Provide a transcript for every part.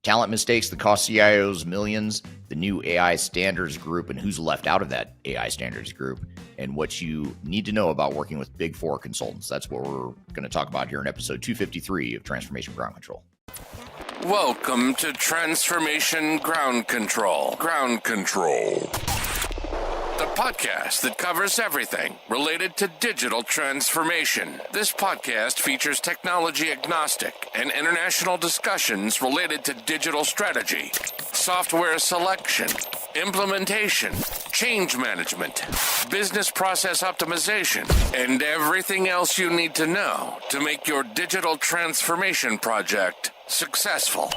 Talent mistakes that cost CIOs millions, the new AI standards group and who's left out of that AI standards group, and what you need to know about working with Big Four consultants. That's what we're going to talk about here in episode 253 of Transformation Ground Control. Welcome to Transformation Ground Control. Ground Control. The podcast that covers everything related to digital transformation. This podcast features technology agnostic and international discussions related to digital strategy, software selection, implementation, change management, business process optimization, and everything else you need to know to make your digital transformation project successful.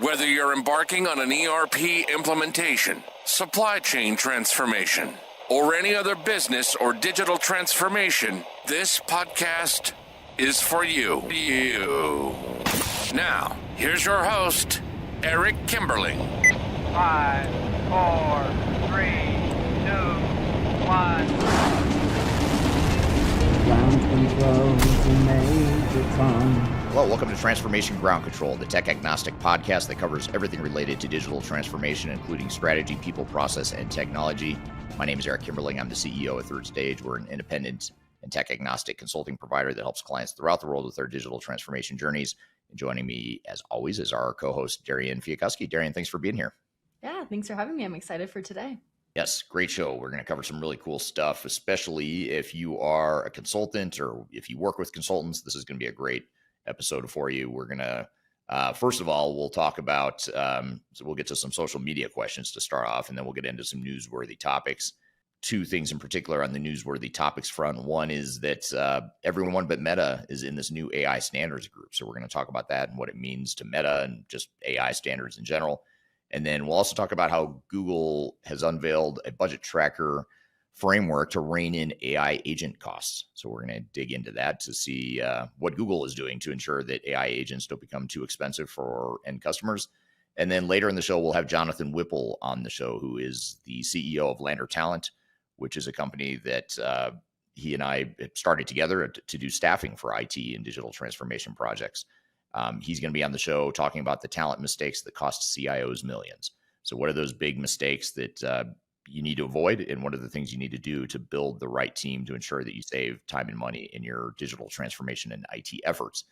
Whether you're embarking on an ERP implementation, supply chain transformation, or any other business or digital transformation, this podcast is for you. Now, here's your host, Eric Kimberling. 5, 4, 3, 2, 1. Ground control to Major Tom. Hello, welcome to Transformation Ground Control, the tech agnostic podcast that covers everything related to digital transformation, including strategy, people, process, and technology. My name is Eric Kimberling. I'm the CEO of Third Stage. We're an independent and tech agnostic consulting provider that helps clients throughout the world with their digital transformation journeys. And joining me, as always, is our co-host, Darian Chwialkowski. Darian, thanks for being here. Yeah, thanks for having me. I'm excited for today. Yes, great show. We're going to cover some really cool stuff, especially if you are a consultant or if you work with consultants. This is going to be a great episode for you. We're going to, first of all, we'll talk about, so we'll get to some social media questions to start off, and then we'll get into some newsworthy topics. Two things in particular on the newsworthy topics front. One is that everyone but Meta is in this new AI standards group. So we're going to talk about that and what it means to Meta and just AI standards in general. And then we'll also talk about how Google has unveiled a budget tracker framework to rein in AI agent costs. So we're going to dig into that to see what Google is doing to ensure that AI agents don't become too expensive for end customers. And then later in the show, we'll have Jonathan Whipple on the show, who is the CEO of Lander Talent, which is a company that he and I started together to do staffing for IT and digital transformation projects. He's going to be on the show talking about the talent mistakes that cost CIOs millions. So what are those big mistakes that you need to avoid, and what are the things you need to do to build the right team to ensure that you save time and money in your digital transformation and IT efforts?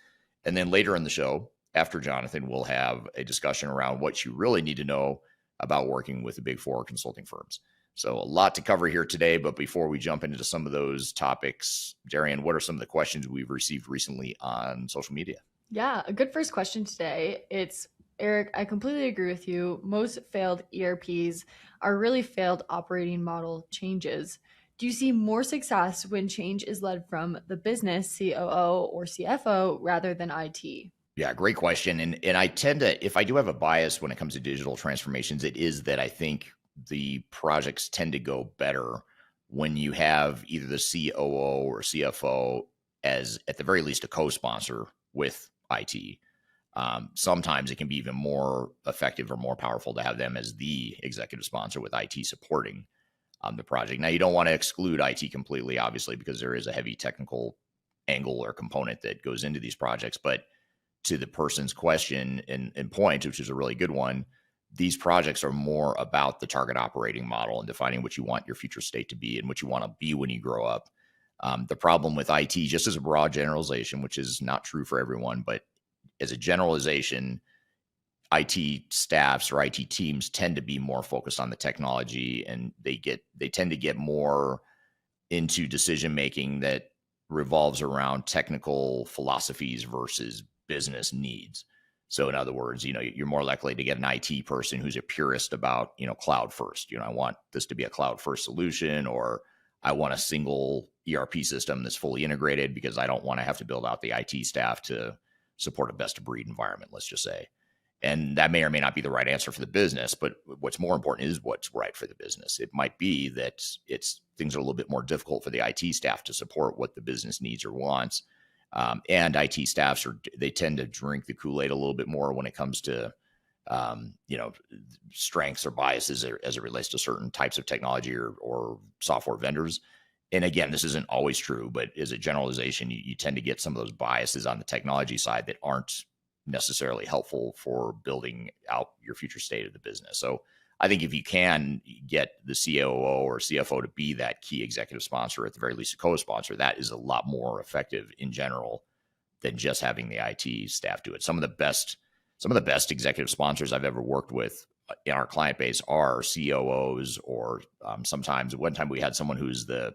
And then later in the show, after Jonathan, we'll have a discussion around what you really need to know about working with the Big Four consulting firms. So a lot to cover here today, but before we jump into some of those topics, Darian, what are some of the questions we've received recently on social media? Yeah, a good first question today. It's, Eric, I completely agree with you. Most failed ERPs are really failed operating model changes. Do you see more success when change is led from the business, COO or CFO, rather than IT? Yeah, great question. And I tend to, if I do have a bias when it comes to digital transformations, it is that I think the projects tend to go better when you have either the COO or CFO as, at the very least, a co-sponsor with IT. Sometimes it can be even more effective or more powerful to have them as the executive sponsor with IT supporting the project. Now, you don't want to exclude IT completely, obviously, because there is a heavy technical angle or component that goes into these projects. But to the person's question and point, which is a really good one, these projects are more about the target operating model and defining what you want your future state to be and what you want to be when you grow up. The problem with IT, just as a broad generalization, which is not true for everyone, but as a generalization, IT staffs or IT teams tend to be more focused on the technology, and they tend to get more into decision making that revolves around technical philosophies versus business needs. So in other words, you're more likely to get an IT person who's a purist about, cloud first. I want this to be a cloud first solution, or I want a single ERP system that's fully integrated because I don't want to have to build out the IT staff to support a best of breed environment, let's just say. And that may or may not be the right answer for the business, but what's more important is what's right for the business. It might be that things are a little bit more difficult for the IT staff to support what the business needs or wants. And IT staffs they tend to drink the Kool-Aid a little bit more when it comes to, strengths or biases as it relates to certain types of technology or software vendors. And again, this isn't always true, but as a generalization, you tend to get some of those biases on the technology side that aren't necessarily helpful for building out your future state of the business. So I think if you can get the COO or CFO to be that key executive sponsor, at the very least a co-sponsor, that is a lot more effective in general than just having the IT staff do it. Some of the best executive sponsors I've ever worked with in our client base are COOs, or sometimes at one time we had someone who's the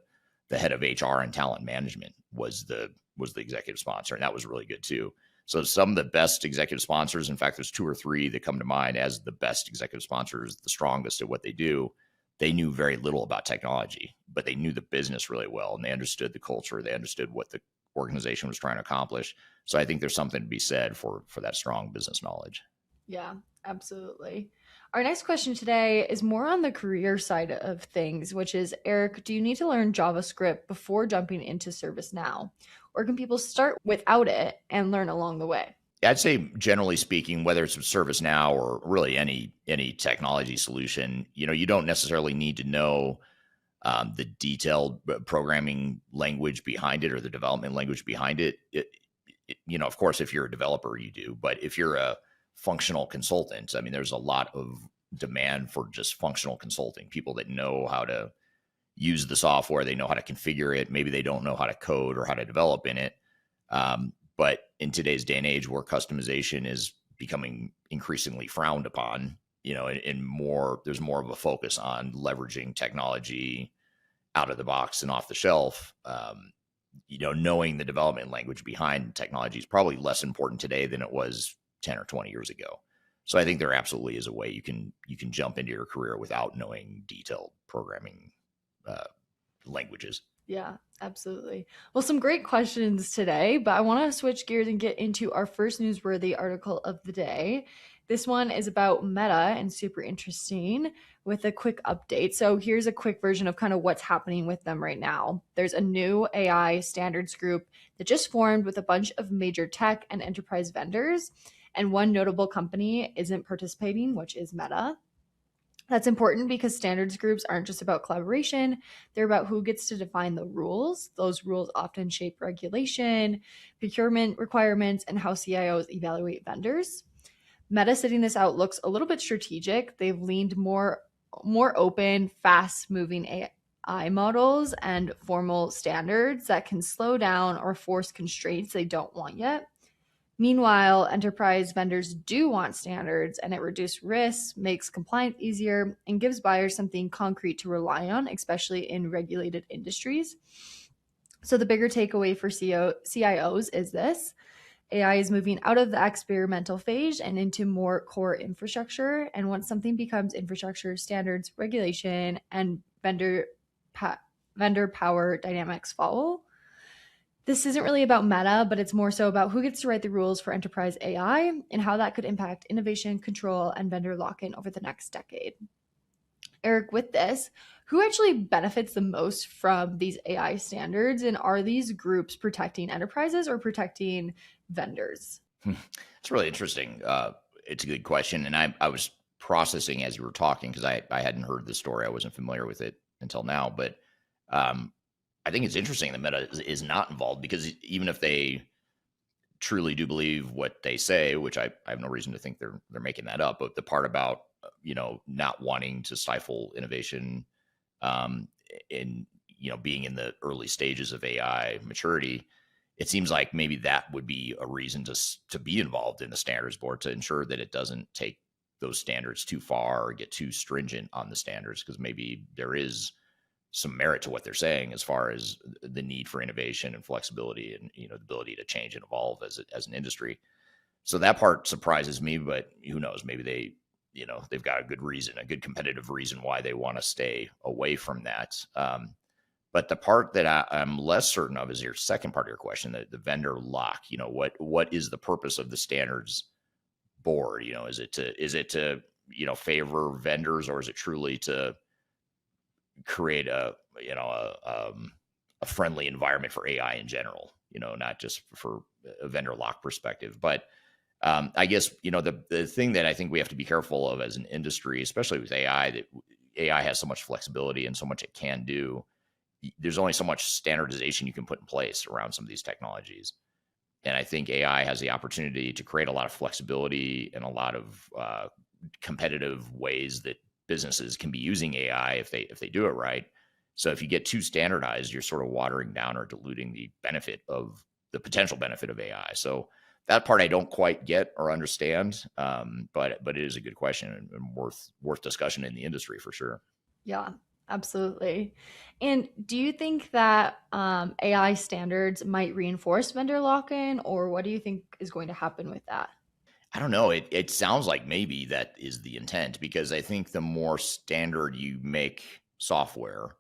head of HR and talent management was the executive sponsor, and that was really good too. So some of the best executive sponsors, in fact, there's 2 or 3 that come to mind as the best executive sponsors, the strongest at what they do. They knew very little about technology, but they knew the business really well, and they understood the culture. They understood what the organization was trying to accomplish. So I think there's something to be said for that strong business knowledge. Yeah, absolutely. Our next question today is more on the career side of things, which is, Eric, do you need to learn JavaScript before jumping into ServiceNow? Or can people start without it and learn along the way? I'd say, generally speaking, whether it's ServiceNow or really any technology solution, you don't necessarily need to know the detailed programming language behind it or the development language behind it. Of course, if you're a developer, you do. But if you're a functional consultant, I mean, there's a lot of demand for just functional consulting, people that know how to use the software, they know how to configure it. Maybe they don't know how to code or how to develop in it. But in today's day and age where customization is becoming increasingly frowned upon, and there's more of a focus on leveraging technology out of the box and off the shelf. Knowing the development language behind technology is probably less important today than it was 10 or 20 years ago. So I think there absolutely is a way you can jump into your career without knowing detailed programming languages. Yeah, absolutely. Well, some great questions today, but I want to switch gears and get into our first newsworthy article of the day. This one is about Meta and super interesting with a quick update. So here's a quick version of kind of what's happening with them right now. There's a new AI standards group that just formed with a bunch of major tech and enterprise vendors, and one notable company isn't participating, which is Meta. That's important because standards groups aren't just about collaboration. They're about who gets to define the rules. Those rules often shape regulation, procurement requirements, and how CIOs evaluate vendors. Meta sitting this out looks a little bit strategic. They've leaned more open, fast-moving AI models and formal standards that can slow down or force constraints they don't want yet. Meanwhile, enterprise vendors do want standards, and it reduces risks, makes compliance easier, and gives buyers something concrete to rely on, especially in regulated industries. So the bigger takeaway for CIOs is this: AI is moving out of the experimental phase and into more core infrastructure. And once something becomes infrastructure, standards, regulation, and vendor power dynamics follow. This isn't really about Meta, but it's more so about who gets to write the rules for enterprise AI and how that could impact innovation, control, and vendor lock-in over the next decade. Eric, with this, who actually benefits the most from these AI standards? And are these groups protecting enterprises or protecting vendors? It's really interesting. It's a good question. And I was processing as you were talking because I hadn't heard the story. I wasn't familiar with it until now. But I think it's interesting that Meta is not involved, because even if they truly do believe what they say, which I have no reason to think they're making that up, but the part about not wanting to stifle innovation in being in the early stages of AI maturity, it seems like maybe that would be a reason to be involved in the standards board, to ensure that it doesn't take those standards too far or get too stringent on the standards, because maybe there is some merit to what they're saying as far as the need for innovation and flexibility and the ability to change and evolve as an industry. So that part surprises me, but who knows? Maybe they've got a good reason, a good competitive reason why they want to stay away from that. But the part that I'm less certain of is your second part of your question, the vendor lock. What is the purpose of the standards board? Is it to favor vendors, or is it truly to create a friendly environment for AI in general, not just for a vendor lock perspective. But I guess, the thing that I think we have to be careful of as an industry, especially with AI, that AI has so much flexibility and so much it can do. There's only so much standardization you can put in place around some of these technologies. And I think AI has the opportunity to create a lot of flexibility and a lot of competitive ways that businesses can be using AI if they do it right. So if you get too standardized, you're sort of watering down or diluting the benefit of the potential benefit of AI. So that part I don't quite get or understand, but it is a good question and worth discussion in the industry for sure. Yeah, absolutely. And do you think that AI standards might reinforce vendor lock-in, or what do you think is going to happen with that? I don't know. It sounds like maybe that is the intent because I think the more standard you make software,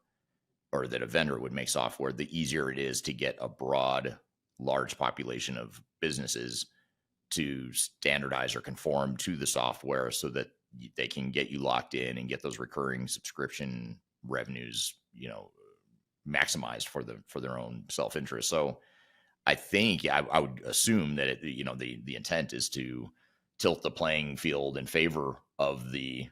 or that a vendor would make software, the easier it is to get a broad, large population of businesses to standardize or conform to the software so that they can get you locked in and get those recurring subscription revenues, maximized for their own self-interest. So I think I would assume that the intent is to tilt the playing field in favor of the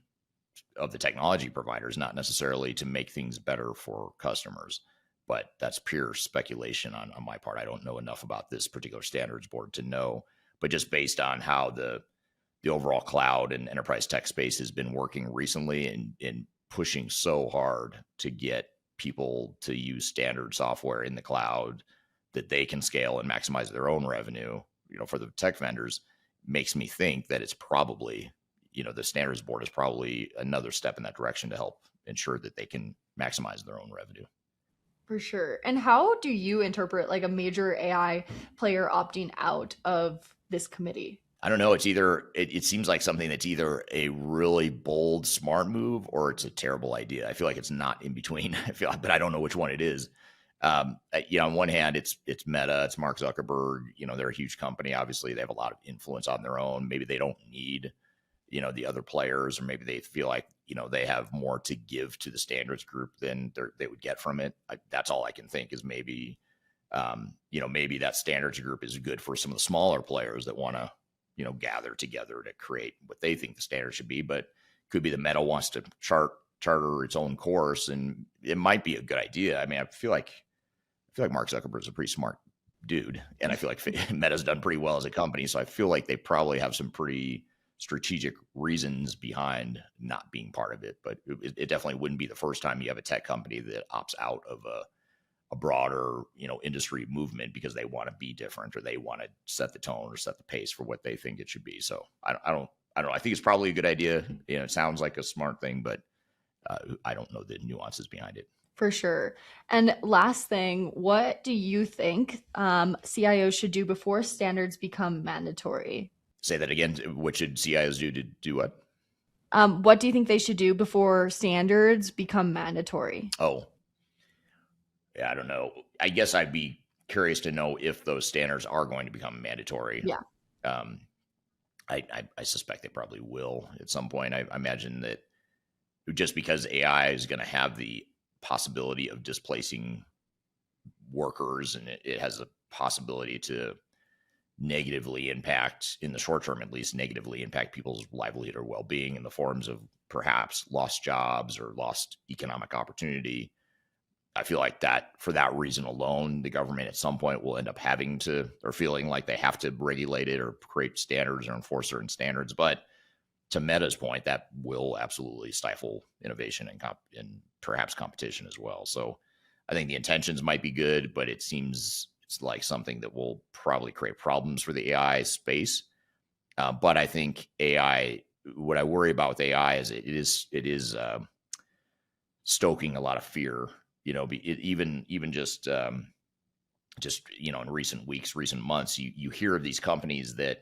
technology providers, not necessarily to make things better for customers. But that's pure speculation on my part. I don't know enough about this particular standards board to know, but just based on how the overall cloud and enterprise tech space has been working recently and pushing so hard to get people to use standard software in the cloud that they can scale and maximize their own revenue, for the tech vendors, makes me think that it's probably, the standards board is probably another step in that direction to help ensure that they can maximize their own revenue. For sure. And how do you interpret like a major AI player opting out of this committee? I don't know. It's either it seems like something that's either a really bold, smart move or it's a terrible idea. I feel like it's not in between. But I don't know which one it is. On one hand, it's Meta, it's Mark Zuckerberg. They're a huge company. Obviously, they have a lot of influence on their own. Maybe they don't need, the other players, or maybe they feel like, they have more to give to the standards group than they would get from it. That's all I can think is maybe, maybe that standards group is good for some of the smaller players that want to, gather together to create what they think the standard should be. But could be the Meta wants to charter its own course, and it might be a good idea. I mean, I feel like Mark Zuckerberg is a pretty smart dude, and I feel like Meta's done pretty well as a company. So I feel like they probably have some pretty strategic reasons behind not being part of it. But it definitely wouldn't be the first time you have a tech company that opts out of a broader, industry movement because they want to be different or they want to set the tone or set the pace for what they think it should be. So I don't know. I think it's probably a good idea. It sounds like a smart thing, but I don't know the nuances behind it. For sure. And last thing, what do you think CIOs should do before standards become mandatory? Say that again. What should CIOs do to do what? What do you think they should do before standards become mandatory? Oh, yeah, I don't know. I guess I'd be curious to know if those standards are going to become mandatory. Yeah. I suspect they probably will at some point. I imagine that just because AI is going to have the possibility of displacing workers, and it has the possibility to negatively impact, in the short term at least, negatively impact people's livelihood or well-being in the forms of perhaps lost jobs or lost economic opportunity. I feel like that for that reason alone, the government at some point will end up having to, or feeling like they have to regulate it or create standards or enforce certain standards. But to Meta's point, that will absolutely stifle innovation and perhaps competition as well. So I think the intentions might be good, but it seems it's like something that will probably create problems for the AI space. But I think AI, what I worry about with AI is it is stoking a lot of fear. Even just in recent weeks, recent months, you hear of these companies that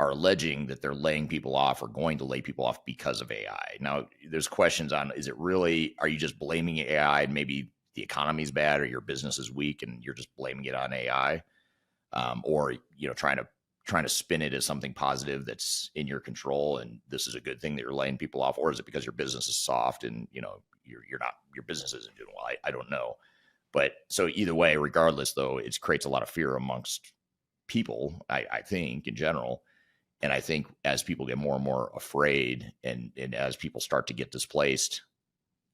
are alleging that they're laying people off or going to lay people off because of AI. Now, there's questions on, is it really, are you just blaming AI and maybe the economy's bad or your business is weak and you're just blaming it on AI? Or, trying to spin it as something positive that's in your control and this is a good thing that you're laying people off? Or is it because your business is soft and, your business isn't doing well? I don't know. But so either way, regardless, though, it creates a lot of fear amongst people, I think, in general. And I think as people get more and more afraid and as people start to get displaced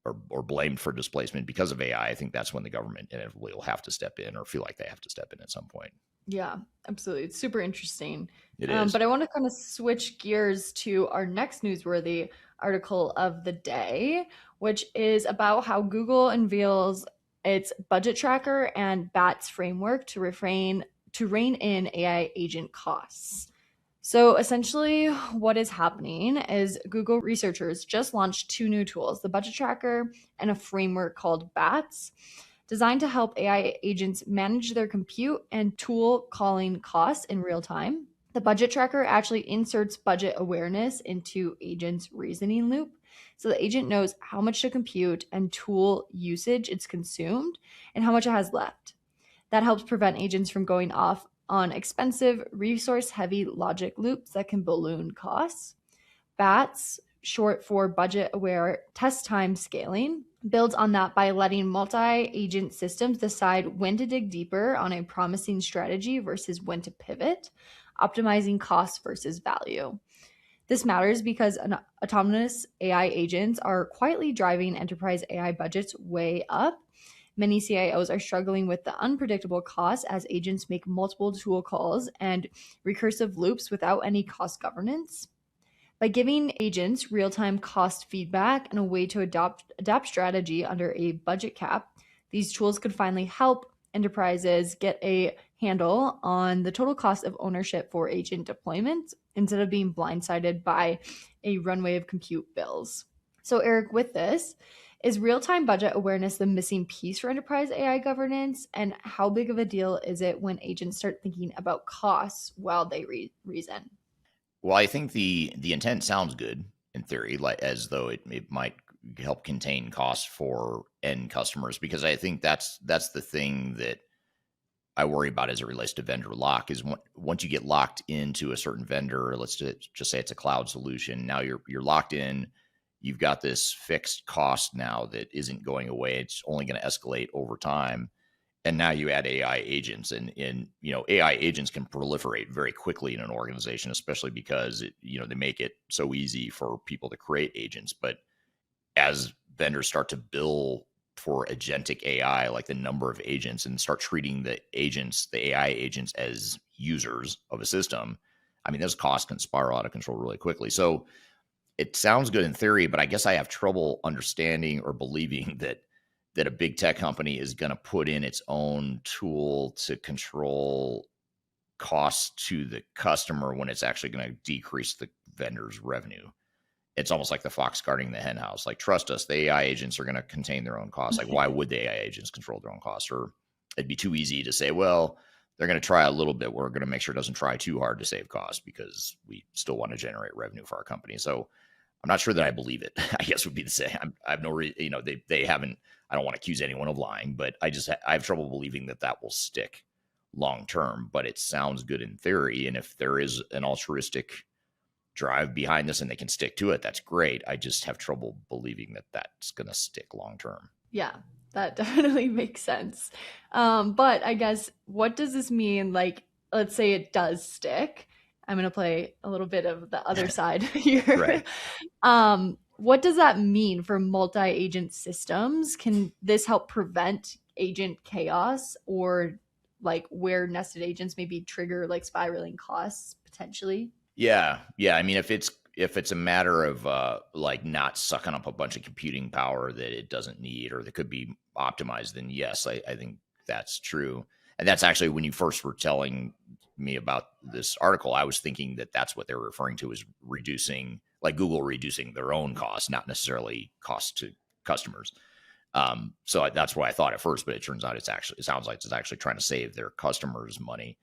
or blamed for displacement because of AI, I think that's when the government inevitably will have to step in or feel like they have to step in at some point. Yeah, absolutely. It's super interesting. It is. But I want to kind of switch gears to our next newsworthy article of the day, which is about how Google unveils its budget tracker and BATS framework to rein in AI agent costs. So essentially, what is happening is Google researchers just launched two new tools, the budget tracker and a framework called BATS, designed to help AI agents manage their compute and tool calling costs in real time. The budget tracker actually inserts budget awareness into agents' reasoning loop. So the agent knows how much to compute and tool usage it's consumed and how much it has left. That helps prevent agents from going off on expensive, resource heavy logic loops that can balloon costs. BATS, short for budget aware test time scaling, builds on that by letting multi agent systems decide when to dig deeper on a promising strategy versus when to pivot, optimizing cost versus value. This matters because autonomous AI agents are quietly driving enterprise AI budgets way up. Many CIOs are struggling with the unpredictable costs as agents make multiple tool calls and recursive loops without any cost governance. By giving agents real-time cost feedback and a way to adapt strategy under a budget cap, these tools could finally help enterprises get a handle on the total cost of ownership for agent deployment instead of being blindsided by a runway of compute bills. So, Eric, with this, is real-time budget awareness the missing piece for enterprise AI governance? And how big of a deal is it when agents start thinking about costs while they reason? Well, I think the intent sounds good in theory, like as though it might help contain costs for end customers, because I think that's the thing that I worry about as it relates to vendor lock is once you get locked into a certain vendor, let's just say it's a cloud solution. Now you're locked in. You've got this fixed cost now that isn't going away. It's only going to escalate over time. And now you add AI agents, and AI agents can proliferate very quickly in an organization, especially because they make it so easy for people to create agents. But as vendors start to bill for agentic AI, like the number of agents, and start treating the AI agents as users of a system, I mean, those costs can spiral out of control really quickly. So it sounds good in theory, but I guess I have trouble understanding or believing that a big tech company is going to put in its own tool to control costs to the customer when it's actually going to decrease the vendor's revenue. It's almost like the fox guarding the hen house. Like, trust us, the AI agents are going to contain their own costs. Like, why would the AI agents control their own costs? Or it'd be too easy to say, well, they're going to try a little bit. We're going to make sure it doesn't try too hard to save costs because we still want to generate revenue for our company. So I'm not sure that I believe it. I guess would be the same. I have no reason, they haven't, I don't want to accuse anyone of lying, but I have trouble believing that will stick long term, but it sounds good in theory. And if there is an altruistic drive behind this and they can stick to it, that's great. I just have trouble believing that that's going to stick long term. Yeah, that definitely makes sense. But I guess, what does this mean? Like, let's say it does stick. I'm going to play a little bit of the other side here. Right. What does that mean for multi-agent systems? Can this help prevent agent chaos, or like where nested agents maybe trigger like spiraling costs potentially? Yeah. I mean, if it's a matter of like not sucking up a bunch of computing power that it doesn't need or that could be optimized, then yes, I think that's true. And that's actually, when you first were telling me about this article, I was thinking that that's what they're referring to as reducing, like Google reducing their own costs, not necessarily costs to customers. So that's what I thought at first, but it turns out it sounds like it's actually trying to save their customers money.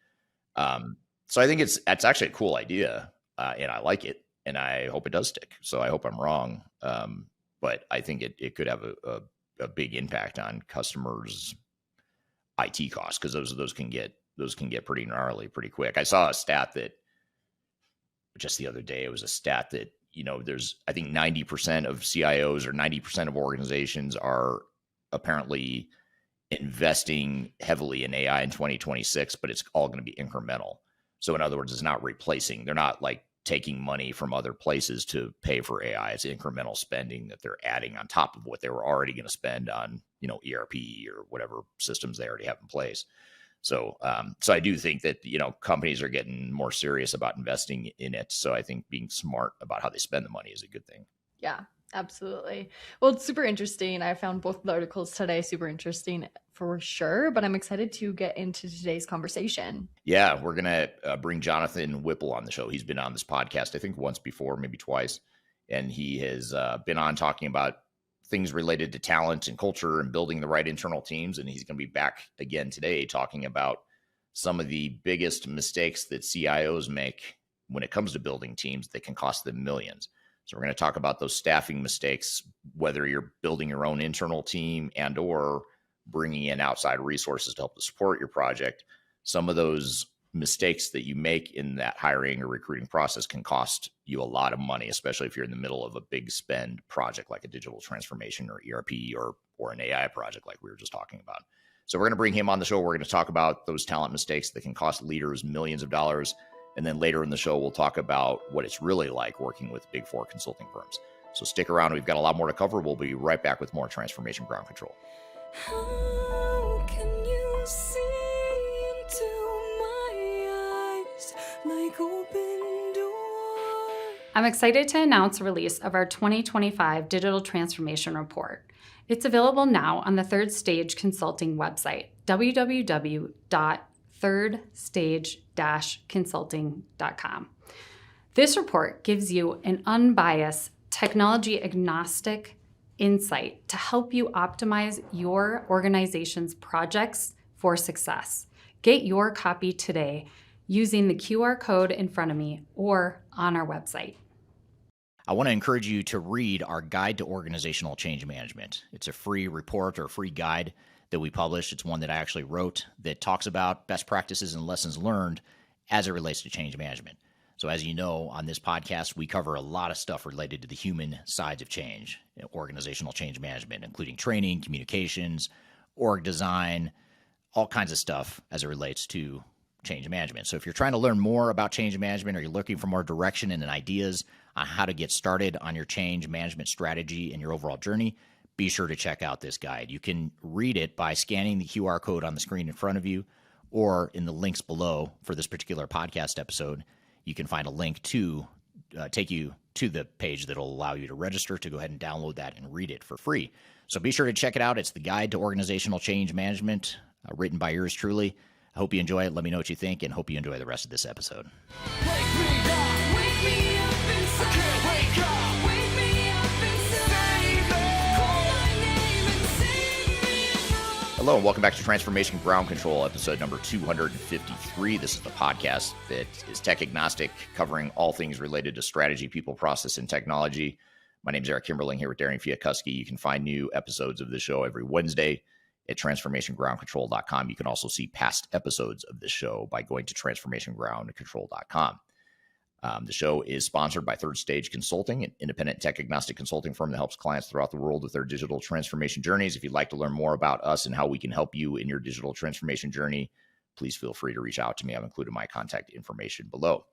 So I think it's actually a cool idea, and I like it, and I hope it does stick. So I hope I'm wrong, but I think it could have a big impact on customers' IT costs, because those can get pretty gnarly pretty quick. I saw a stat that just the other day. It was a stat that there's, I think 90% of CIOs or 90% of organizations are apparently investing heavily in AI in 2026, but it's all going to be incremental. So in other words, it's not replacing. They're not like taking money from other places to pay for AI. It's incremental spending that they're adding on top of what they were already going to spend on, ERP or whatever systems they already have in place. So, so I do think that, companies are getting more serious about investing in it. So I think being smart about how they spend the money is a good thing. Yeah, absolutely. Well, it's super interesting. I found both the articles today super interesting for sure, but I'm excited to get into today's conversation. Yeah, we're going to bring Jonathan Whipple on the show. He's been on this podcast, I think once before, maybe twice. And he has been on talking about things related to talent and culture and building the right internal teams. And he's going to be back again today talking about some of the biggest mistakes that CIOs make when it comes to building teams that can cost them millions. So we're going to talk about those staffing mistakes, whether you're building your own internal team and or bringing in outside resources to help to support your project. Some of those mistakes that you make in that hiring or recruiting process can cost you a lot of money, especially if you're in the middle of a big spend project like a digital transformation or ERP or an AI project like we were just talking about. So we're going to bring him on the show. We're going to talk about those talent mistakes that can cost leaders millions of dollars. And then later in the show, we'll talk about what it's really like working with Big Four consulting firms. So stick around. We've got a lot more to cover. We'll be right back with more Transformation Ground Control. How can you see into my eyes like open doors? I'm excited to announce the release of our 2025 Digital Transformation Report. It's available now on the Third Stage Consulting website, www.thirdstage-consulting.com. This report gives you an unbiased, technology-agnostic insight to help you optimize your organization's projects for success. Get your copy today using the QR code in front of me or on our website. I want to encourage you to read our Guide to Organizational Change Management. It's a free report or a free guide that we published. It's one that I actually wrote that talks about best practices and lessons learned as it relates to change management. So as you know, on this podcast, we cover a lot of stuff related to the human sides of change, organizational change management, including training, communications, org design, all kinds of stuff as it relates to change management. So if you're trying to learn more about change management or you're looking for more direction and ideas on how to get started on your change management strategy and your overall journey, be sure to check out this guide. You can read it by scanning the QR code on the screen in front of you or in the links below for this particular podcast episode. You can find a link to take you to the page that will allow you to register to go ahead and download that and read it for free. So be sure to check it out. It's the Guide to Organizational Change Management, written by yours truly. I hope you enjoy it. Let me know what you think, and hope you enjoy the rest of this episode. Hello, and welcome back to Transformation Ground Control, episode number 253. This is the podcast that is tech agnostic, covering all things related to strategy, people, process, and technology. My name is Eric Kimberling here with Darian Chwialkowski. You can find new episodes of the show every Wednesday at transformationgroundcontrol.com. You can also see past episodes of this show by going to transformationgroundcontrol.com. The show is sponsored by Third Stage Consulting, an independent tech agnostic consulting firm that helps clients throughout the world with their digital transformation journeys. If you'd like to learn more about us and how we can help you in your digital transformation journey, please feel free to reach out to me. I've included my contact information below.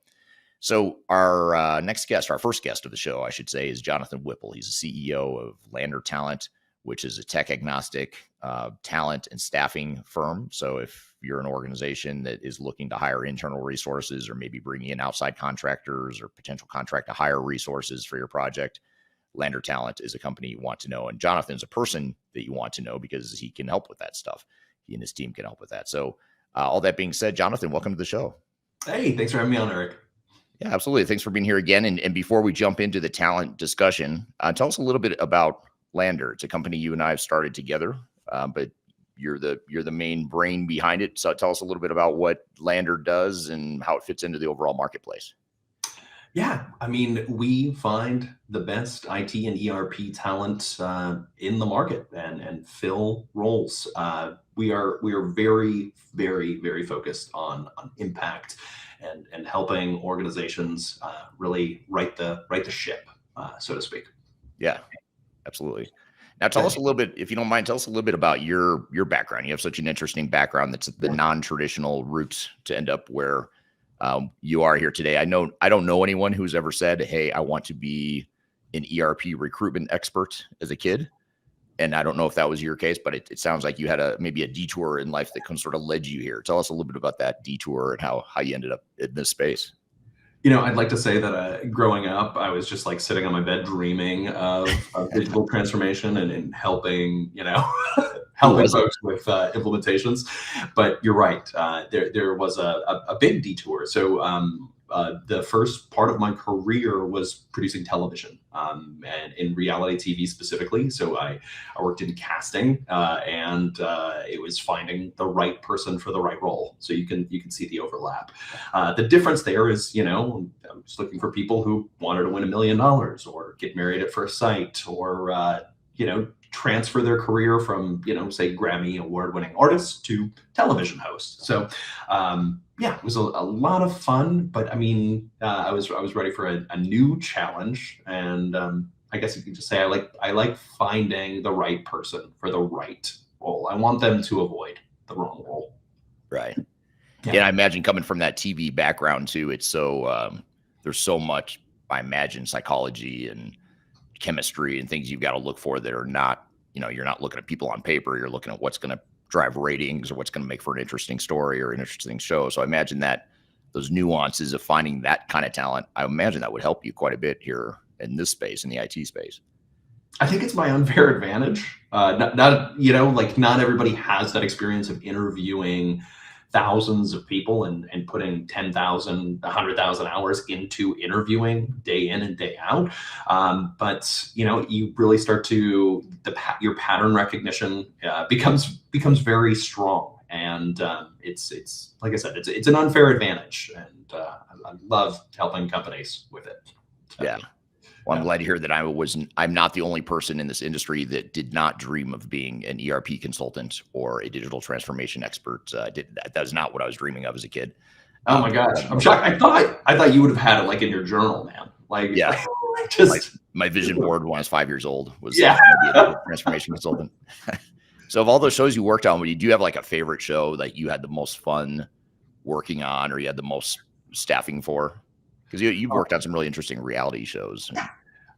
So our next guest, our first guest of the show, I should say, is Jonathan Whipple. He's the CEO of Lander Talent, which is a tech agnostic talent and staffing firm. So if you're an organization that is looking to hire internal resources or maybe bringing in outside contractors or potential contract to hire resources for your project, Lander Talent is a company you want to know. And Jonathan's a person that you want to know because he can help with that stuff. He and his team can help with that. So all that being said, Jonathan, welcome to the show. Hey, thanks for having me on, Eric. Yeah, absolutely. Thanks for being here again. And before we jump into the talent discussion, tell us a little bit about Lander. It's a company you and I have started together, but you're the main brain behind it. So tell us a little bit about what Lander does and how it fits into the overall marketplace. Yeah, I mean, we find the best IT and ERP talent in the market and fill roles. We are very, very, very focused on impact and helping organizations really right the ship, so to speak. Yeah, absolutely. Now, tell us a little bit, if you don't mind, tell us a little bit about your background. You have such an interesting background. That's the non-traditional route to end up where you are here today. I don't know anyone who's ever said, "Hey, I want to be an ERP recruitment expert" as a kid. and I don't know if that was your case, but it sounds like you had maybe a detour in life that kind of sort of led you here. Tell us a little bit about that detour and how you ended up in this space. I'd like to say that growing up, I was just like sitting on my bed dreaming of digital transformation and helping, helping folks with implementations. But you're right. There was a big detour. So the first part of my career was producing television, and in reality TV specifically. So I worked in casting, and it was finding the right person for the right role. So you can see the overlap. The difference there is, I was looking for people who wanted to win $1 million or get married at first sight, or transfer their career from, say, Grammy award-winning artist to television host. So it was a lot of fun, but I mean, I was ready for a new challenge, and I guess you could just say I like finding the right person for the right role. I want them to avoid the wrong role. Right. Yeah. And I imagine coming from that TV background too, it's so there's so much, I imagine, psychology and chemistry and things you've got to look for that are not, you're not looking at people on paper. You're looking at what's going to drive ratings or what's going to make for an interesting story or an interesting show. So I imagine that those nuances of finding that kind of talent, I imagine that would help you quite a bit here in this space, in the IT space. I think it's my unfair advantage. Not everybody has that experience of interviewing thousands of people and putting 10,000, 100,000 hours into interviewing day in and day out. But you really start to, your pattern recognition becomes very strong. And it's like I said, it's an unfair advantage. And I love helping companies with it. So, yeah. Well, I'm glad to hear that I'm not the only person in this industry that did not dream of being an ERP consultant or a digital transformation expert. That was not what I was dreaming of as a kid. Oh my gosh. I'm shocked. I thought you would have had it like in your journal, man. Like, yeah, just my vision board when I was 5 years old was yeah. To be a digital transformation consultant. So of all those shows you worked on, do you have like a favorite show that you had the most fun working on, or you had the most staffing for? Because you've worked on some really interesting reality shows.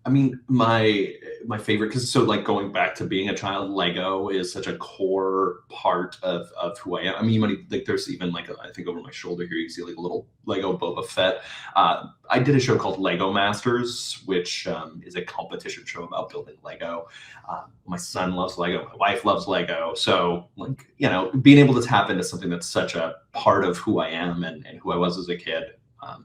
I mean, my favorite, because like going back to being a child, Lego is such a core part of who I am. I mean, there's even I think over my shoulder here, you see like a little Lego Boba Fett. I did a show called Lego Masters, which is a competition show about building Lego. My son loves Lego. My wife loves Lego. So being able to tap into something that's such a part of who I am and who I was as a kid. I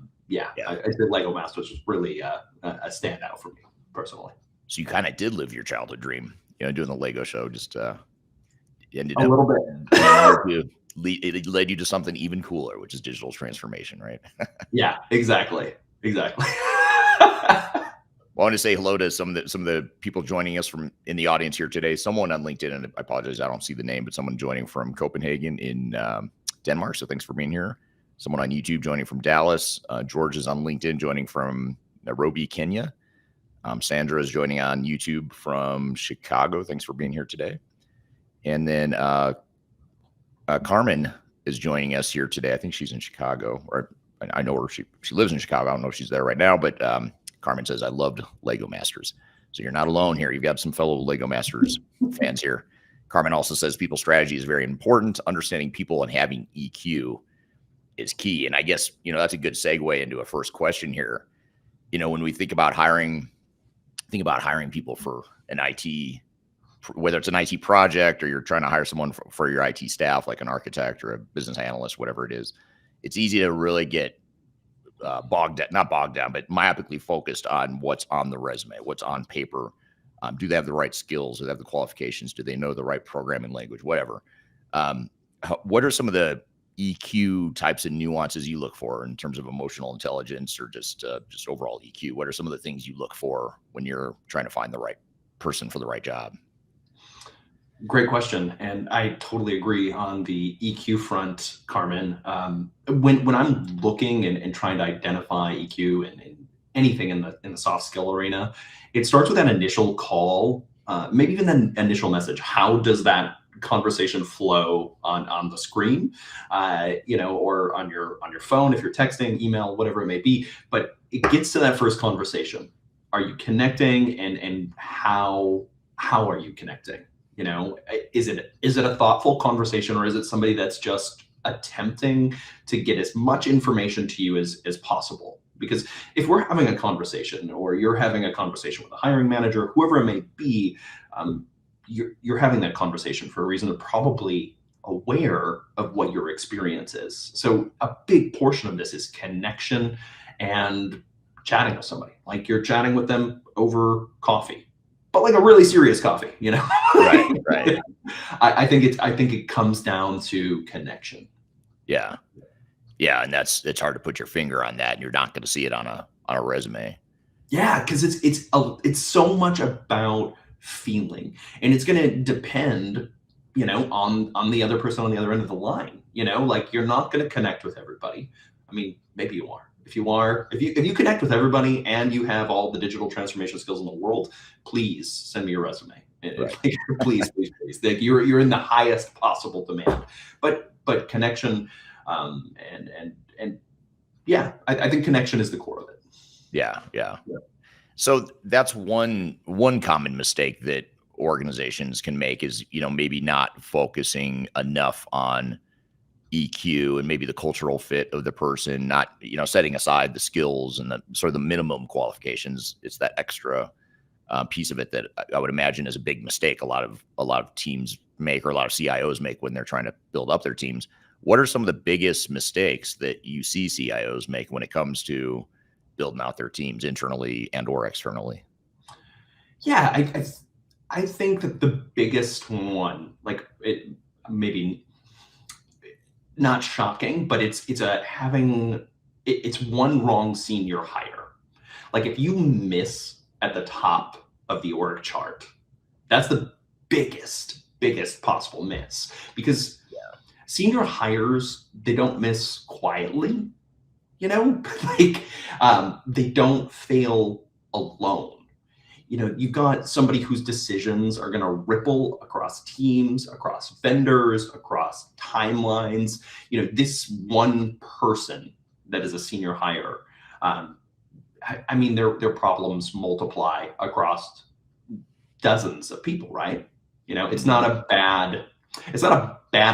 did Lego Masters was really a standout for me personally. So you kind of did live your childhood dream, doing the Lego show. Just ended a up little bit. It led you to something even cooler, which is digital transformation, right? Yeah, exactly. Well, I want to say hello to some of the people joining us from in the audience here today. Someone on LinkedIn, and I apologize, I don't see the name, but someone joining from Copenhagen in Denmark. So thanks for being here. Someone on YouTube joining from Dallas. George is on LinkedIn joining from Nairobi, Kenya. Sandra is joining on YouTube from Chicago. Thanks for being here today. And then Carmen is joining us here today. I think she's in Chicago, or I know her. She lives in Chicago. I don't know if she's there right now, but Carmen says, I loved Lego Masters. So you're not alone here. You've got some fellow Lego Masters fans here. Carmen also says people strategy is very important. Understanding people and having EQ is key. And I guess, that's a good segue into a first question here. When we think about hiring people for an IT, whether it's an IT project or you're trying to hire someone for your IT staff, like an architect or a business analyst, whatever it is, it's easy to really get not bogged down, but myopically focused on what's on the resume, what's on paper. Do they have the right skills? Do they have the qualifications? Do they know the right programming language? Whatever. What are some of the EQ types of nuances you look for in terms of emotional intelligence or just overall EQ? What are some of the things you look for when you're trying to find the right person for the right job? Great question. And I totally agree on the EQ front, Carmen. When I'm looking and trying to identify EQ and anything in the soft skill arena, it starts with that initial call, maybe even an initial message. How does that conversation flow on the screen, or on your phone, if you're texting, email, whatever it may be, but it gets to that first conversation. Are you connecting, and how how are you connecting? You know, is it a thoughtful conversation, or is it somebody that's just attempting to get as much information to you as possible? Because if we're having a conversation, or you're having a conversation with a hiring manager, whoever it may be, you're having that conversation for a reason. They're probably aware of what your experience is. So a big portion of this is connection and chatting with somebody. Like you're chatting with them over coffee, but like a really serious coffee, you know? Right. I think it comes down to connection. Yeah. Yeah. And it's hard to put your finger on that, and you're not going to see it on a resume. Yeah. Cause it's so much about feeling, and it's going to depend, you know, on the other person on the other end of the line. You know, like you're not going to connect with everybody. I mean, maybe you are. If you connect with everybody and you have all the digital transformation skills in the world, please send me your resume. Right. please. Like you're in the highest possible demand. But connection, and yeah, I think connection is the core of it. Yeah. So that's one common mistake that organizations can make is, you know, maybe not focusing enough on EQ and maybe the cultural fit of the person, not, you know, setting aside the skills and the sort of the minimum qualifications. It's that extra piece of it that I would imagine is a big mistake a lot of teams make, or a lot of CIOs make when they're trying to build up their teams. What are some of the biggest mistakes that you see CIOs make when it comes to building out their teams internally and or externally? Yeah, I think that the biggest one, like it maybe not shocking, but it's one wrong senior hire. Like if you miss at the top of the org chart, that's the biggest possible miss, because senior hires, they don't miss quietly, you know, like they don't fail alone. You know, you've got somebody whose decisions are going to ripple across teams, across vendors, across timelines. You know, this one person that is a senior hire, I mean, their problems multiply across dozens of people, right? You know, it's not a bad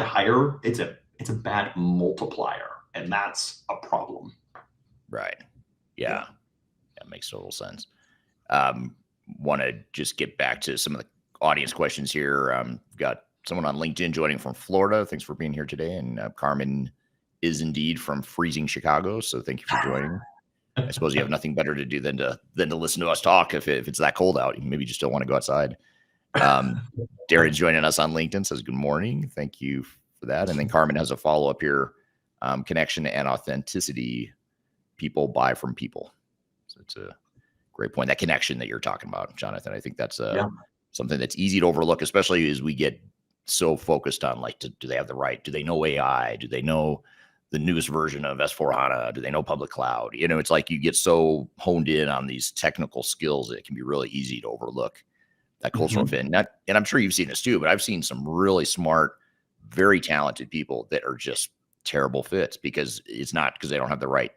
hire. It's a bad multiplier, and that's a problem. Right. Yeah. That makes total sense. Want to just get back to some of the audience questions here. Got someone on LinkedIn joining from Florida. Thanks for being here today. And Carmen is indeed from freezing Chicago. So thank you for joining. I suppose you have nothing better to do than to listen to us talk. If it's that cold out, you maybe just don't want to go outside. Darian's joining us on LinkedIn, says good morning. Thank you for that. And then Carmen has a follow-up here. Connection and authenticity. People buy from people. So it's a great point. That connection that you're talking about, Jonathan, I think that's something that's easy to overlook, especially as we get so focused on like, do they have the right? Do they know AI? Do they know the newest version of S/4HANA? Do they know public cloud? You know, it's like you get so honed in on these technical skills that it can be really easy to overlook that cultural fit. And I'm sure you've seen this too, but I've seen some really smart, very talented people that are just terrible fits, because it's not because they don't have the right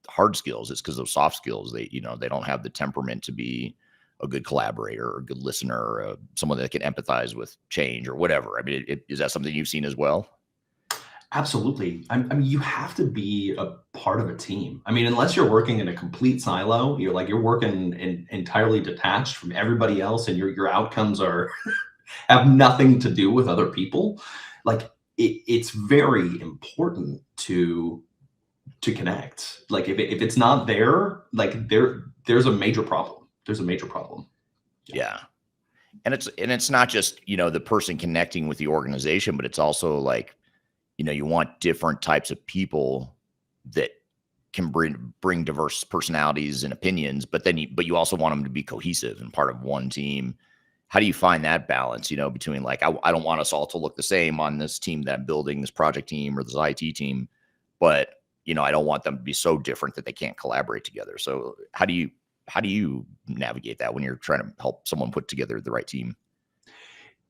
hard skills. It's because those soft skills, they don't have the temperament to be a good collaborator or a good listener, or someone that can empathize with change or whatever. I mean, is that something you've seen as well? Absolutely. I mean, you have to be a part of a team. I mean, unless you're working in a complete silo, you're working entirely detached from everybody else, and your outcomes are have nothing to do with other people. Like it's very important to connect. Like if it's not there, like there's a major problem. There's a major problem. Yeah. And it's not just, the person connecting with the organization, but it's also like, you want different types of people that can bring diverse personalities and opinions, but you also want them to be cohesive and part of one team. How do you find that balance, between like, I don't want us all to look the same on this team that I'm building, this project team or this IT team, but I don't want them to be so different that they can't collaborate together. So how do you navigate that when you're trying to help someone put together the right team?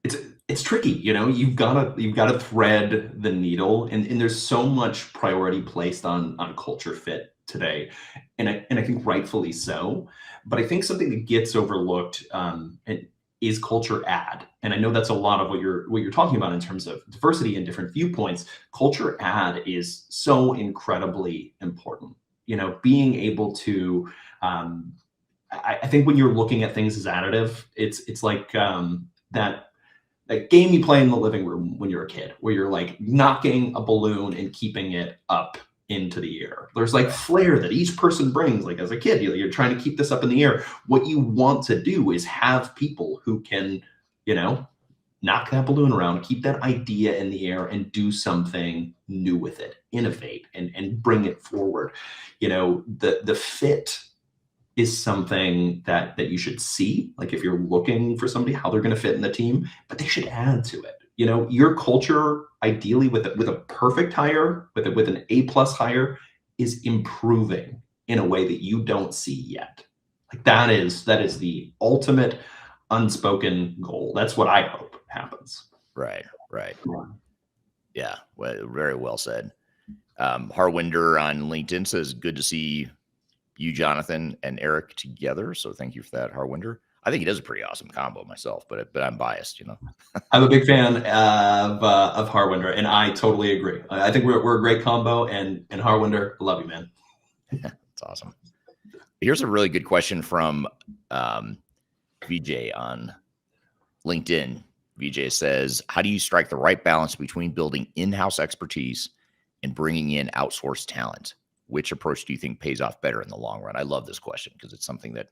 It's tricky, you've got to thread the needle, and there's so much priority placed on culture fit today, and I think rightfully so. But I think something that gets overlooked, and is culture add. And I know that's a lot of what you're talking about in terms of diversity and different viewpoints. Culture add is so incredibly important. Being able to, I think when you're looking at things as additive, it's like that game you play in the living room when you're a kid, where you're like knocking a balloon and keeping it up into the air. There's like flair that each person brings. Like as a kid, you're trying to keep this up in the air. What you want to do is have people who can, knock that balloon around, keep that idea in the air, and do something new with it, innovate and bring it forward. The fit is something that you should see. Like if you're looking for somebody, how they're going to fit in the team, but they should add to it. Your culture, ideally with a perfect hire, with an A+ hire, is improving in a way that you don't see yet. Like that is the ultimate unspoken goal. That's what I hope happens. Right. Yeah. Well, very well said. Harwinder on LinkedIn says, good to see you, Jonathan, and Eric together. So thank you for that, Harwinder. I think it is a pretty awesome combo myself, but I'm biased, I'm a big fan of Harwinder, and I totally agree. I think we're a great combo, and Harwinder, love you, man. That's awesome. Here's a really good question from VJ on LinkedIn. VJ says, how do you strike the right balance between building in-house expertise and bringing in outsourced talent? Which approach do you think pays off better in the long run? I love this question because it's something that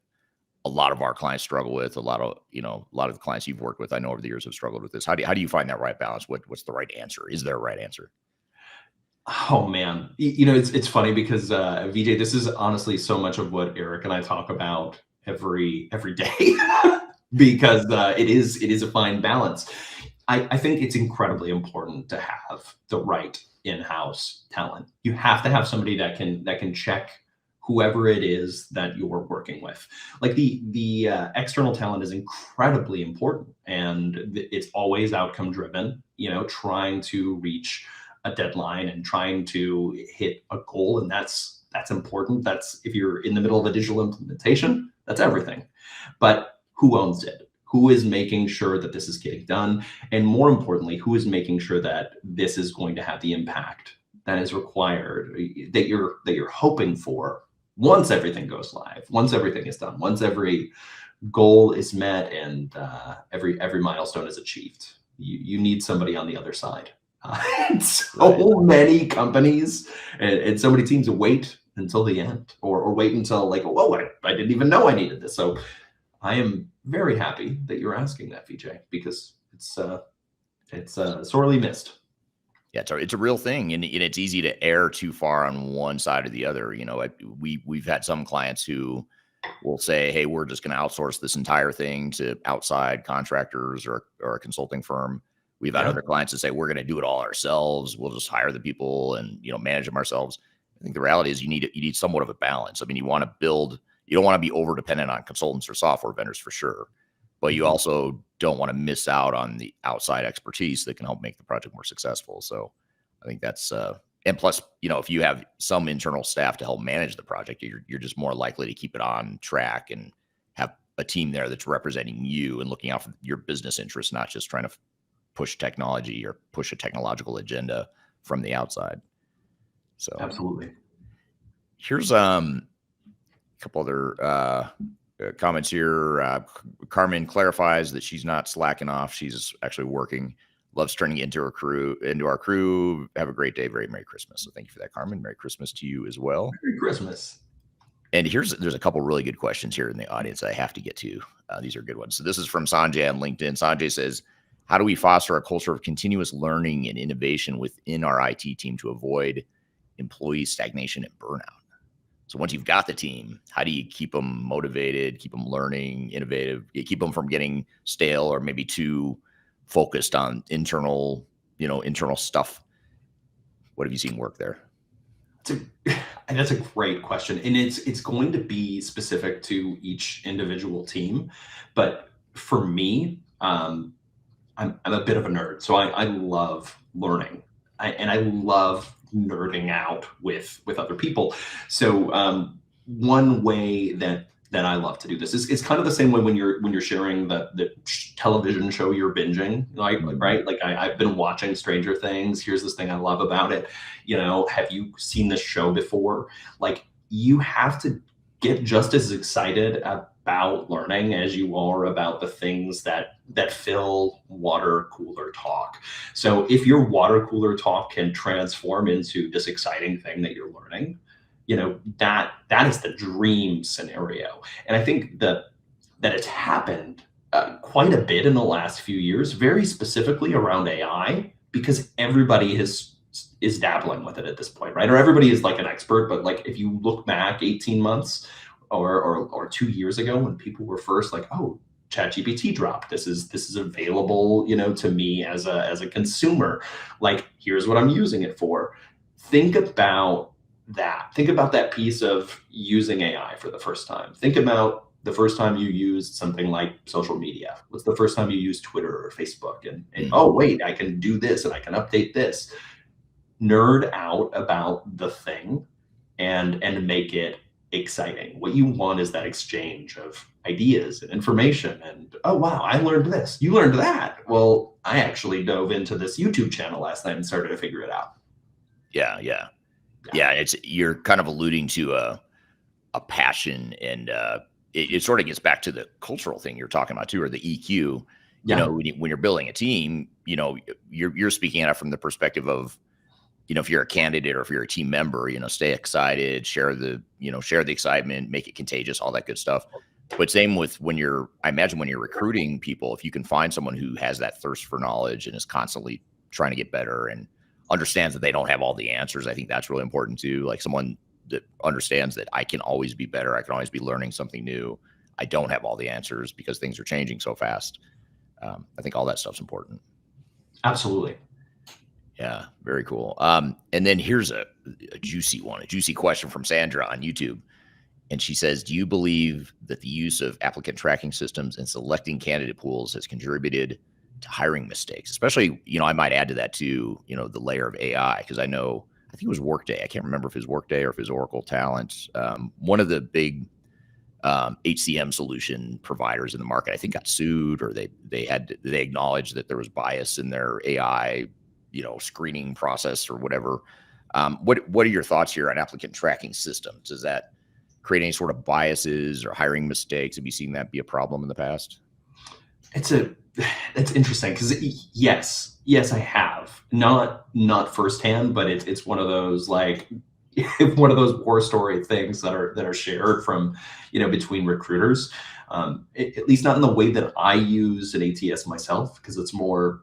a lot of our clients struggle with. A lot of the clients you've worked with, I know over the years, have struggled with this. How do you find that right balance? What's the right answer? Is there a right answer? Oh man, it's funny because VJ, this is honestly so much of what Eric and I talk about every day because it is a fine balance. I think it's incredibly important to have the right in-house talent. You have to have somebody that can check whoever it is that you're working with. Like the external talent is incredibly important, and it's always outcome driven, trying to reach a deadline and trying to hit a goal. And that's important. That's, if you're in the middle of a digital implementation, that's everything. But who owns it? Who is making sure that this is getting done? And more importantly, who is making sure that this is going to have the impact that is required, that you're hoping for once everything goes live, once everything is done, once every goal is met and every milestone is achieved. You need somebody on the other side. So many companies and so many teams wait until the end or wait until like, whoa, I didn't even know I needed this. So I am very happy that you're asking that, VJ, because it's sorely missed. Yeah, it's a real thing, and it's easy to err too far on one side or the other. We've had some clients who will say, "Hey, we're just going to outsource this entire thing to outside contractors or a consulting firm." We've had other clients that say, "We're going to do it all ourselves. We'll just hire the people and manage them ourselves." I think the reality is you need somewhat of a balance. I mean, you want to build. You don't want to be over dependent on consultants or software vendors for sure, but you also don't want to miss out on the outside expertise that can help make the project more successful. So I think that's, and plus, if you have some internal staff to help manage the project, you're just more likely to keep it on track and have a team there that's representing you and looking out for your business interests, not just trying to push technology or push a technological agenda from the outside. So absolutely. Here's, a couple other, comments here. Carmen clarifies that she's not slacking off. She's actually working, loves turning into our crew. Have a great day. Very Merry Christmas. So thank you for that, Carmen. Merry Christmas to you as well. Merry Christmas. And there's a couple really good questions here in the audience I have to get to. These are good ones. So this is from Sanjay on LinkedIn. Sanjay says, how do we foster a culture of continuous learning and innovation within our IT team to avoid employee stagnation and burnout? So once you've got the team, how do you keep them motivated, keep them learning, innovative, keep them from getting stale or maybe too focused on internal stuff? What have you seen work there? That's a great question. And it's going to be specific to each individual team. But for me, I'm a bit of a nerd. So I love learning and I love nerding out with other people. So one way that then I love to do this. It's kind of the same way when you're sharing the television show you're binging, like right? Like I've been watching Stranger Things. Here's this thing I love about it. Have you seen this show before? Like you have to get just as excited about learning as you are about the things that fill water cooler talk. So if your water cooler talk can transform into this exciting thing that you're learning, that is the dream scenario. And I think that it's happened quite a bit in the last few years, very specifically around AI, because everybody is dabbling with it at this point, right? Or everybody is like an expert, but like if you look back 18 months or 2 years ago when people were first like, oh, ChatGPT dropped. This is available, to me as a consumer. Like, here's what I'm using it for. Think about that piece of using AI for the first time. Think about the first time you used something like social media. What's the first time you used Twitter or Facebook? And oh, wait, I can do this and I can update this. Nerd out about the thing and make it exciting. What you want is that exchange of ideas and information. And oh, wow, I learned this. You learned that. Well, I actually dove into this YouTube channel last night and started to figure it out. Yeah. You're kind of alluding to a passion, and it sort of gets back to the cultural thing you're talking about too, or the EQ. When you're building a team, you're speaking at it from the perspective of, if you're a candidate or if you're a team member, stay excited, share the excitement, make it contagious, all that good stuff. But same with I imagine when you're recruiting people, if you can find someone who has that thirst for knowledge and is constantly trying to get better and understands that they don't have all the answers, I think that's really important too. Like someone that understands that I can always be better. I can always be learning something new. I don't have all the answers because things are changing so fast. I think all that stuff's important. Absolutely. Yeah, very cool. And then here's a juicy question from Sandra on YouTube. And she says, do you believe that the use of applicant tracking systems in selecting candidate pools has contributed to hiring mistakes? Especially, I might add to that too, the layer of AI, because I think it was Workday. I can't remember if it was Workday or if it was Oracle Talent. One of the big HCM solution providers in the market, I think, got sued, or they acknowledged that there was bias in their AI screening process or whatever. What are your thoughts here on applicant tracking systems? Does that create any sort of biases or hiring mistakes? Have you seen that be a problem in the past? It's interesting because yes, I have not firsthand, but it's one of those like one of those war story things that are shared from between recruiters. At least not in the way that I use an ATS myself, because it's more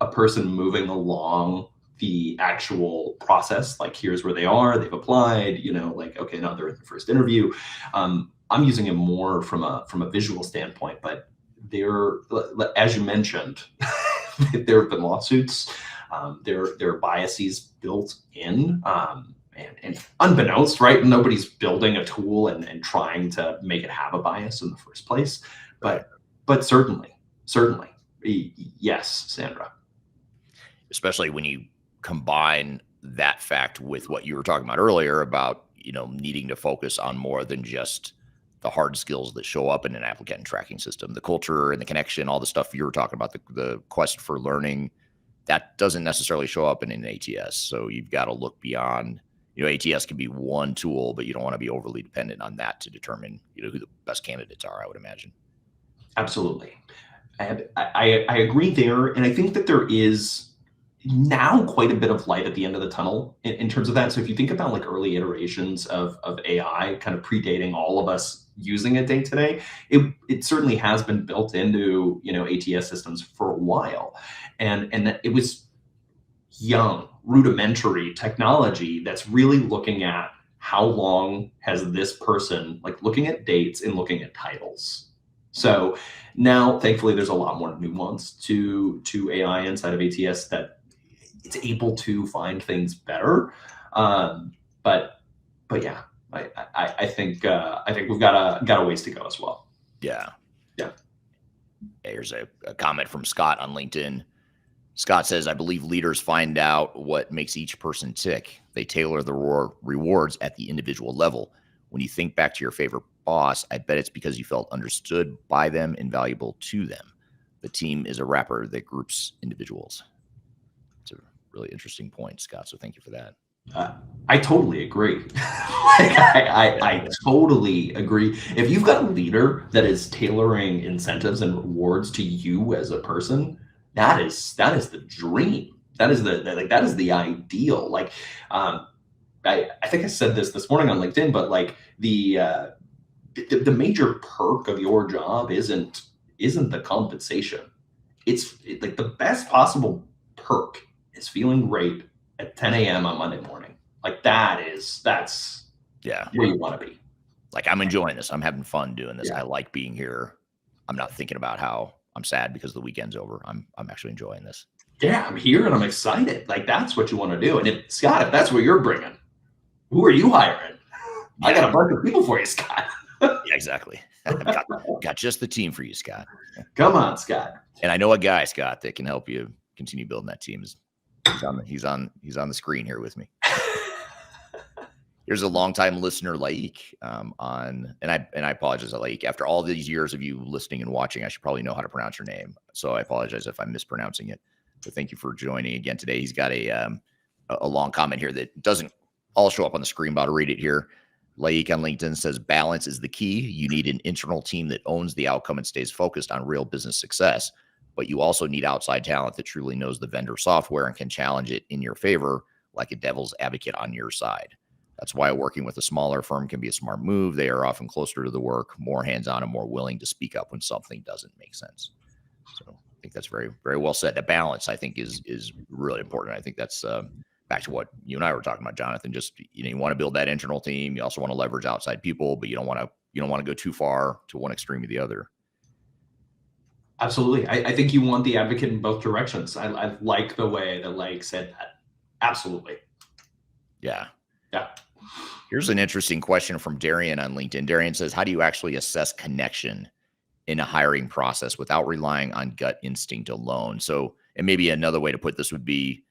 a person moving along the actual process. Like, here's where they are, they've applied, like, okay, now they're in the first interview. I'm using it more from a visual standpoint, but there, as you mentioned, there have been lawsuits. There are biases built in, and unbeknownst, right? Nobody's building a tool and trying to make it have a bias in the first place. But certainly, yes, Sandra. Especially when you combine that fact with what you were talking about earlier about, needing to focus on more than just the hard skills that show up in an applicant tracking system, the culture and the connection, all the stuff you were talking about, the quest for learning, that doesn't necessarily show up in an ATS. So you've got to look beyond, ATS can be one tool, but you don't want to be overly dependent on that to determine, who the best candidates are, I would imagine. Absolutely. I agree there. And I think that there is now quite a bit of light at the end of the tunnel in terms of that. So if you think about like early iterations of AI kind of predating all of us using it day to day, it certainly has been built into, ATS systems for a while. And that it was young, rudimentary technology that's really looking at how long has this person, like looking at dates and looking at titles. So now, thankfully, there's a lot more nuance to AI inside of ATS that it's able to find things better. But yeah, I think we've got a ways to go as well. Yeah. Here's a comment from Scott on LinkedIn. Scott says, I believe leaders find out what makes each person tick. They tailor the rewards at the individual level. When you think back to your favorite boss, I bet it's because you felt understood by them and valuable to them. The team is a wrapper that groups individuals. It's a really interesting point, Scott. So thank you for that. I totally agree. I totally agree. If you've got a leader that is tailoring incentives and rewards to you as a person, that is the dream. That is the ideal. Like, I think I said this morning on LinkedIn, but like the major perk of your job isn't the compensation. It's like the best possible perk is feeling great at 10 a.m. on Monday morning. Like that's where you want to be. Like, I'm enjoying this. I'm having fun doing this. Yeah. I like being here. I'm not thinking about how I'm sad because the weekend's over. I'm actually enjoying this. Yeah, I'm here and I'm excited. Like, that's what you want to do. And if Scott, if that's what you're bringing, who are you hiring? I got a bunch of people for you, Scott. Yeah, exactly. I've got just the team for you, Scott. Come on, Scott. And I know a guy, Scott, that can help you continue building that team. He's on the screen here with me. Here's a longtime listener, Laik, and I apologize, Laik. After all these years of you listening and watching, I should probably know how to pronounce your name. So I apologize if I'm mispronouncing it. But thank you for joining again today. He's got a long comment here that doesn't all show up on the screen, but I'll read it here. Laik on LinkedIn says, balance is the key. You need an internal team that owns the outcome and stays focused on real business success. But you also need outside talent that truly knows the vendor software and can challenge it in your favor, like a devil's advocate on your side. That's why working with a smaller firm can be a smart move. They are often closer to the work, more hands-on, and more willing to speak up when something doesn't make sense. So I think that's very, very well said. The balance, I think, is really important. I think that's back to what you and I were talking about, Jonathan. Just, you want to build that internal team. You also want to leverage outside people, but you don't want to go too far to one extreme or the other. Absolutely. I think you want the advocate in both directions. I like the way that Laik said that. Absolutely. Yeah. Yeah. Here's an interesting question from Darian on LinkedIn. Darian says, how do you actually assess connection in a hiring process without relying on gut instinct alone? So, and maybe another way to put this would be,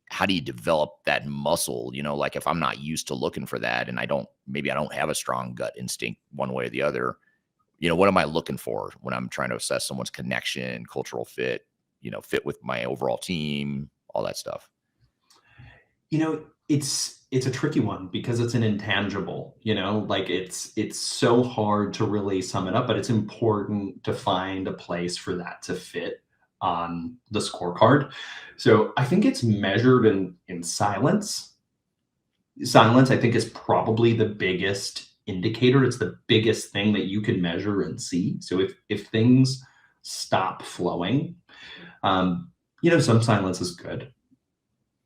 how do you develop that muscle? Like, if I'm not used to looking for that and I don't have a strong gut instinct one way or the other, what am I looking for when I'm trying to assess someone's connection, cultural fit, fit with my overall team, all that stuff? It's a tricky one because it's an intangible, like it's so hard to really sum it up, but it's important to find a place for that to fit on the scorecard. So I think it's measured in silence. Silence, I think, is probably the biggest indicator. It's the biggest thing that you can measure and see. So if things stop flowing, some silence is good.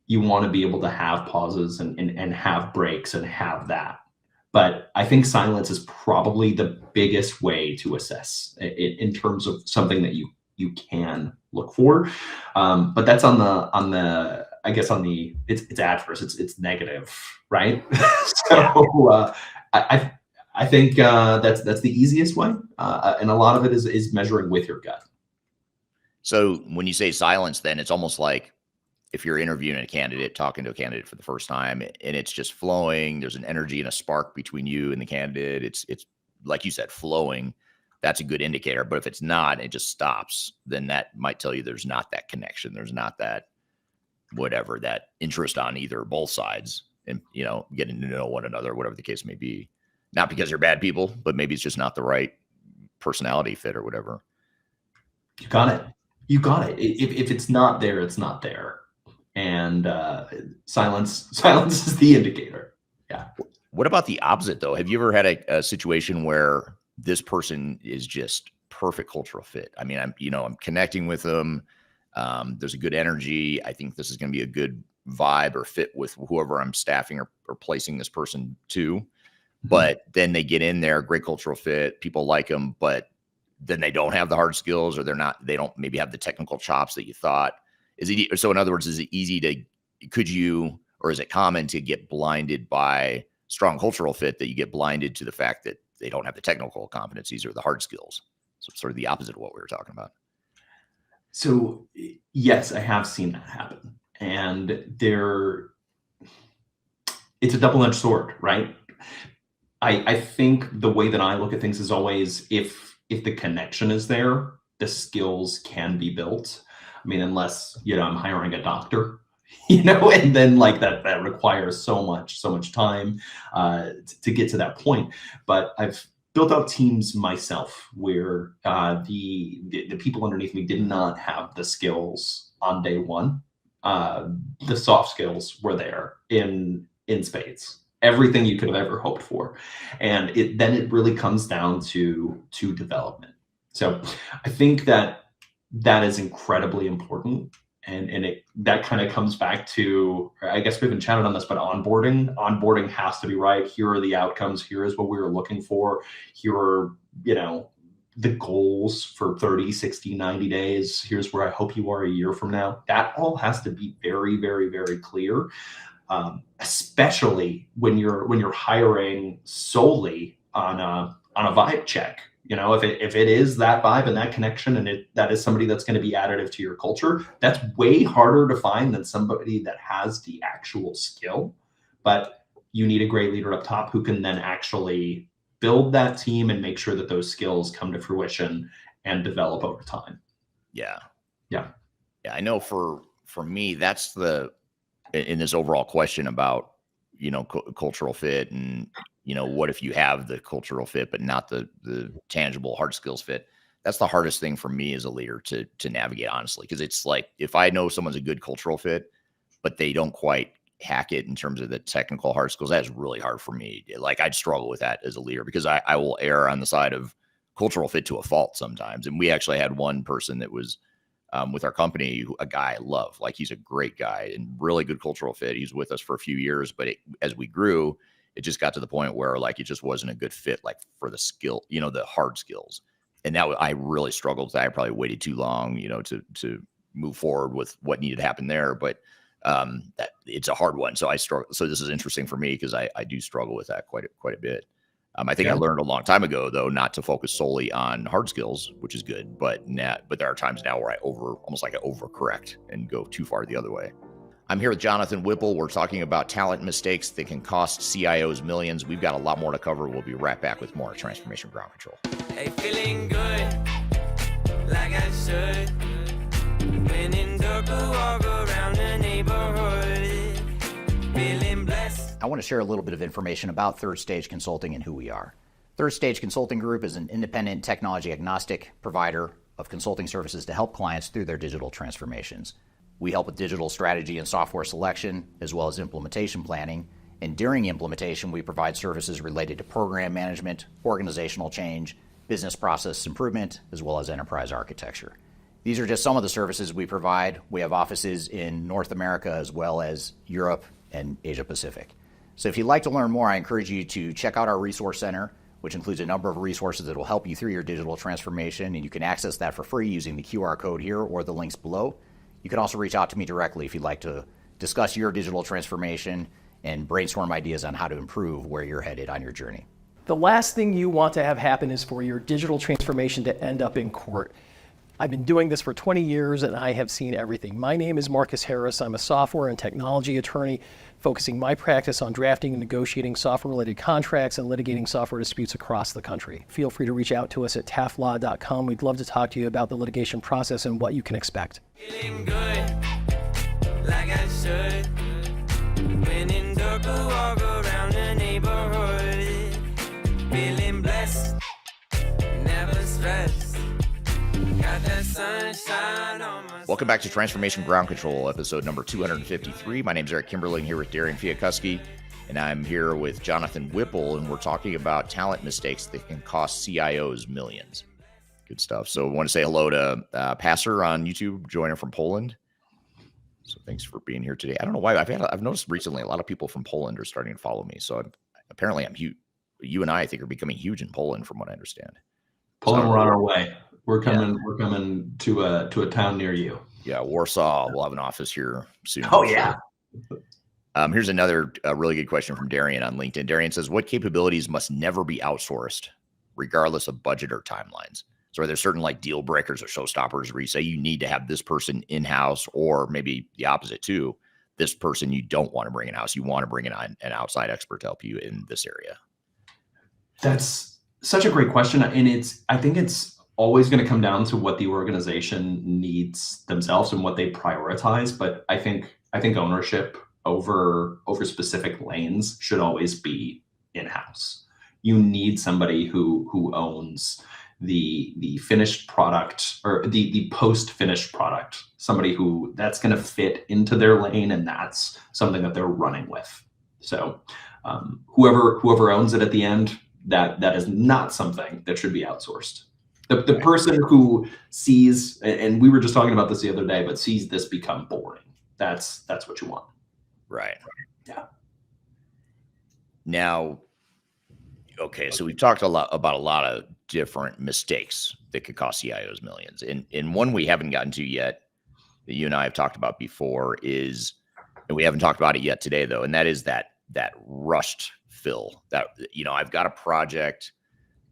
You want to be able to have pauses and have breaks and have that. But I think silence is probably the biggest way to assess it in terms of something that you can look for. But that's on the it's adverse, it's negative, right? So I think that's the easiest way. And a lot of it is measuring with your gut. So when you say silence, then it's almost like if you're interviewing a candidate, talking to a candidate for the first time, and it's just flowing, there's an energy and a spark between you and the candidate. It's like you said, flowing. That's a good indicator. But if it's not, it just stops, then that might tell you there's not that connection. There's not that that interest on either or both sides, and getting to know one another, whatever the case may be. Not because you're bad people, but maybe it's just not the right personality fit or whatever. You got it. If it's not there, it's not there. And silence is the indicator. Yeah. What about the opposite, though? Have you ever had a situation where this person is just perfect cultural fit? I mean, I'm connecting with them. There's a good energy. I think this is going to be a good vibe or fit with whoever I'm staffing or placing this person to. But then they get in there, great cultural fit. People like them, but then they don't have the hard skills, or they don't maybe have the technical chops that you thought. So in other words, is it is it common to get blinded by strong cultural fit, that you get blinded to the fact that they don't have the technical competencies or the hard skills? So it's sort of the opposite of what we were talking about. So yes, I have seen that happen. And it's a double-edged sword, right? I think the way that I look at things is always if the connection is there, the skills can be built. I mean, unless, I'm hiring a doctor, and then like that requires so much time to get to that point. But I've built out teams myself where the people underneath me did not have the skills on day one. The soft skills were there in spades, everything you could have ever hoped for, and then it really comes down to development. So I think that is incredibly important, and that kind of comes back to, I guess we haven't chatted on this, but onboarding has to be right. Here are the outcomes. Here is what we were looking for. Here are the goals for 30, 60, 90 days. Here's where I hope you are a year from now. That all has to be very, very, very clear, especially when you're hiring solely on a vibe check. If it is that vibe and that connection, and that is somebody that's going to be additive to your culture, that's way harder to find than somebody that has the actual skill. But you need a great leader up top who can then actually build that team and make sure that those skills come to fruition and develop over time. Yeah. Yeah. I know for me, that's in this overall question about, cultural fit and, what if you have the cultural fit, but not the tangible hard skills fit? That's the hardest thing for me as a leader to navigate, honestly. Cause it's like, if I know someone's a good cultural fit, but they don't quite hack it in terms of the technical hard skills, that's really hard for me. Like, I'd struggle with that as a leader because I will err on the side of cultural fit to a fault sometimes. And we actually had one person that was with our company, a guy I love. Like, he's a great guy and really good cultural fit. He's with us for a few years, but as we grew, it just got to the point where like it just wasn't a good fit, like for the skill, the hard skills. And that I really struggled with that. I probably waited too long, to move forward with what needed to happen there. But that it's a hard one. So I struggle. So this is interesting for me because I do struggle with that quite a bit. I think I learned a long time ago, though, not to focus solely on hard skills, which is good. But there are times now where I almost like I overcorrect and go too far the other way. I'm here with Jonathan Whipple. We're talking about talent mistakes that can cost CIOs millions. We've got a lot more to cover. We'll be right back with more Transformation Ground Control. Hey, feeling good, like I should. When in dark, walk around the neighborhood, feeling blessed. I want to share a little bit of information about Third Stage Consulting and who we are. Third Stage Consulting Group is an independent, technology agnostic provider of consulting services to help clients through their digital transformations. We help with digital strategy and software selection, as well as implementation planning. And during implementation, we provide services related to program management, organizational change, business process improvement, as well as enterprise architecture. These are just some of the services we provide. We have offices in North America as well as Europe and Asia Pacific. So if you'd like to learn more, I encourage you to check out our resource center, which includes a number of resources that will help you through your digital transformation. And you can access that for free using the QR code here or the links below. You can also reach out to me directly if you'd like to discuss your digital transformation and brainstorm ideas on how to improve where you're headed on your journey. The last thing you want to have happen is for your digital transformation to end up in court. I've been doing this for 20 years and I have seen everything. My name is Marcus Harris. I'm a software and technology attorney focusing my practice on drafting and negotiating software-related contracts and litigating software disputes across the country. Feel free to reach out to us at taftlaw.com. We'd love to talk to you about the litigation process and what you can expect. Feeling good, like I should. When in dark, walk around the neighborhood, feeling blessed, never stressed. Got that sunshine on my. Welcome back to Transformation Ground Control, episode number 253. My name is Eric Kimberling, here with Darian Chwialkowski, and I'm here with Jonathan Whipple, and we're talking about talent mistakes that can cost CIOs millions. Good stuff. So I want to say hello to Passer on YouTube, joining from Poland. So thanks for being here today. I don't know why. I've noticed recently a lot of people from Poland are starting to follow me. So apparently I'm huge. You and I think are becoming huge in Poland, from what I understand. Poland, we're on our way. We're coming. Yeah. We're coming to a town near you. Yeah, Warsaw. We'll have an office here soon. Oh yeah. Here's another really good question from Darian on LinkedIn. Darian says, "What capabilities must never be outsourced, regardless of budget or timelines?" So are there certain like deal breakers or showstoppers where you say you need to have this person in-house, or maybe the opposite too? This person you don't want to bring in-house. You want to bring in an outside expert to help you in this area. That's such a great question. And I think it's always going to come down to what the organization needs themselves and what they prioritize. But I think ownership over specific lanes should always be in-house. You need somebody who owns the finished product, or the post finished product, somebody who that's going to fit into their lane, and that's something that they're running with. So whoever owns it at the end, that is not something that should be outsourced. The person who sees, and we were just talking about this the other day, but sees this become boring, that's what you want. Right. Yeah. Now, okay, so we've talked about a lot of different mistakes that could cost CIOs millions. And one we haven't gotten to yet that you and I have talked about before is, and we haven't talked about it yet today though, and that is that rushed fill. That, I've got a project,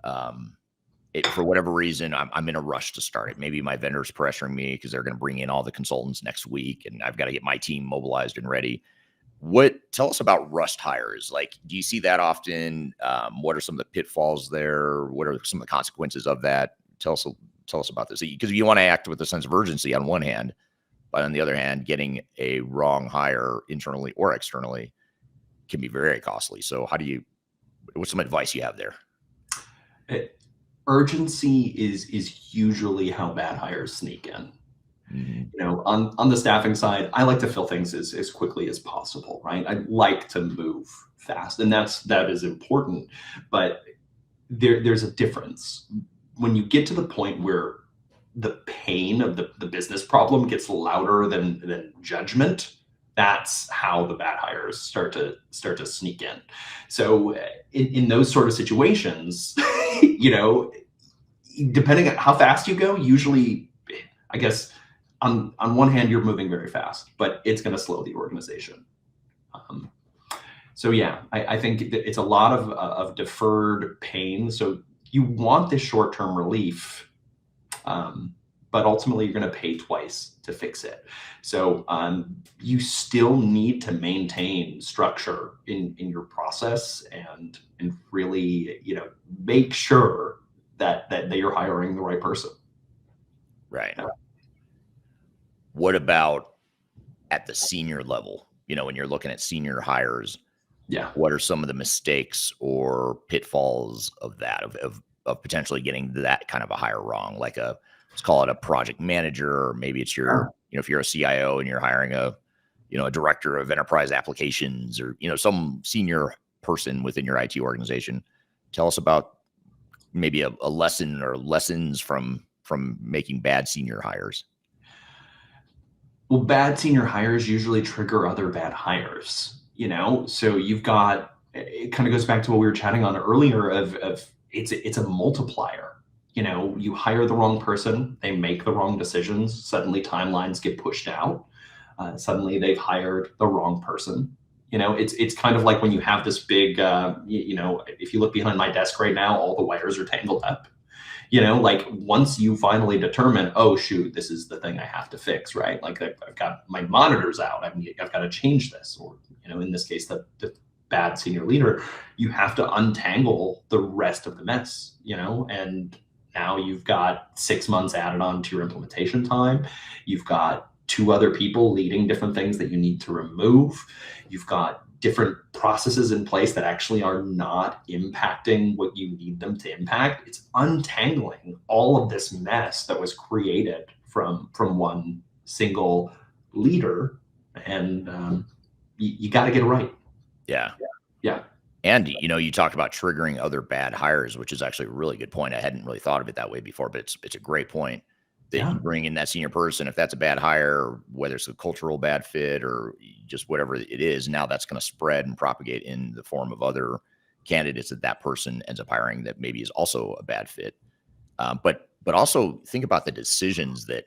for whatever reason, I'm in a rush to start it. Maybe my vendor's pressuring me because they're going to bring in all the consultants next week, and I've got to get my team mobilized and ready. Tell us about rust hires? Like, do you see that often? What are some of the pitfalls there? What are some of the consequences of that? Tell us about this, because you want to act with a sense of urgency on one hand, but on the other hand, getting a wrong hire internally or externally can be very costly. So what's some advice you have there? Urgency is usually how bad hires sneak in. On the staffing side, I like to fill things as quickly as possible, right? I like to move fast, and that is important. But there's a difference when you get to the point where the pain of the business problem gets louder than judgment. That's how the bad hires start to sneak in. So in those sort of situations, depending on how fast you go, usually, I guess, on one hand, you're moving very fast, but it's going to slow the organization. So yeah, I think it's a lot of deferred pain. So you want this short-term relief, but ultimately you're going to pay twice to fix it. So you still need to maintain structure in your process and really, make sure that you're hiring the right person. Right. What about at the senior level? When you're looking at senior hires, yeah, what are some of the mistakes or pitfalls of that, of potentially getting that kind of a hire wrong? Like let's call it a project manager, or maybe it's if you're a CIO and you're hiring a director of enterprise applications, or, some senior person within your IT organization. Tell us about maybe a lesson or lessons from making bad senior hires. Well, bad senior hires usually trigger other bad hires, so it kind of goes back to what we were chatting on earlier of it's a multiplier. You hire the wrong person, they make the wrong decisions, suddenly timelines get pushed out. Suddenly they've hired the wrong person. It's kind of like when you have this big, if you look behind my desk right now, all the wires are tangled up. Like once you finally determine, oh shoot, this is the thing I have to fix, right? Like I've got my monitors out, I've got to change this, or in this case, the bad senior leader, you have to untangle the rest of the mess, and now you've got 6 months added on to your implementation time. You've got 2 other people leading different things that you need to remove. You've got different processes in place that actually are not impacting what you need them to impact. It's untangling all of this mess that was created from one single leader, and you got to get it right. Yeah. And, you talked about triggering other bad hires, which is actually a really good point. I hadn't really thought of it that way before, but it's a great point that you bring in that senior person. If that's a bad hire, whether it's a cultural bad fit or just whatever it is, now that's going to spread and propagate in the form of other candidates that person ends up hiring that maybe is also a bad fit. But also think about the decisions that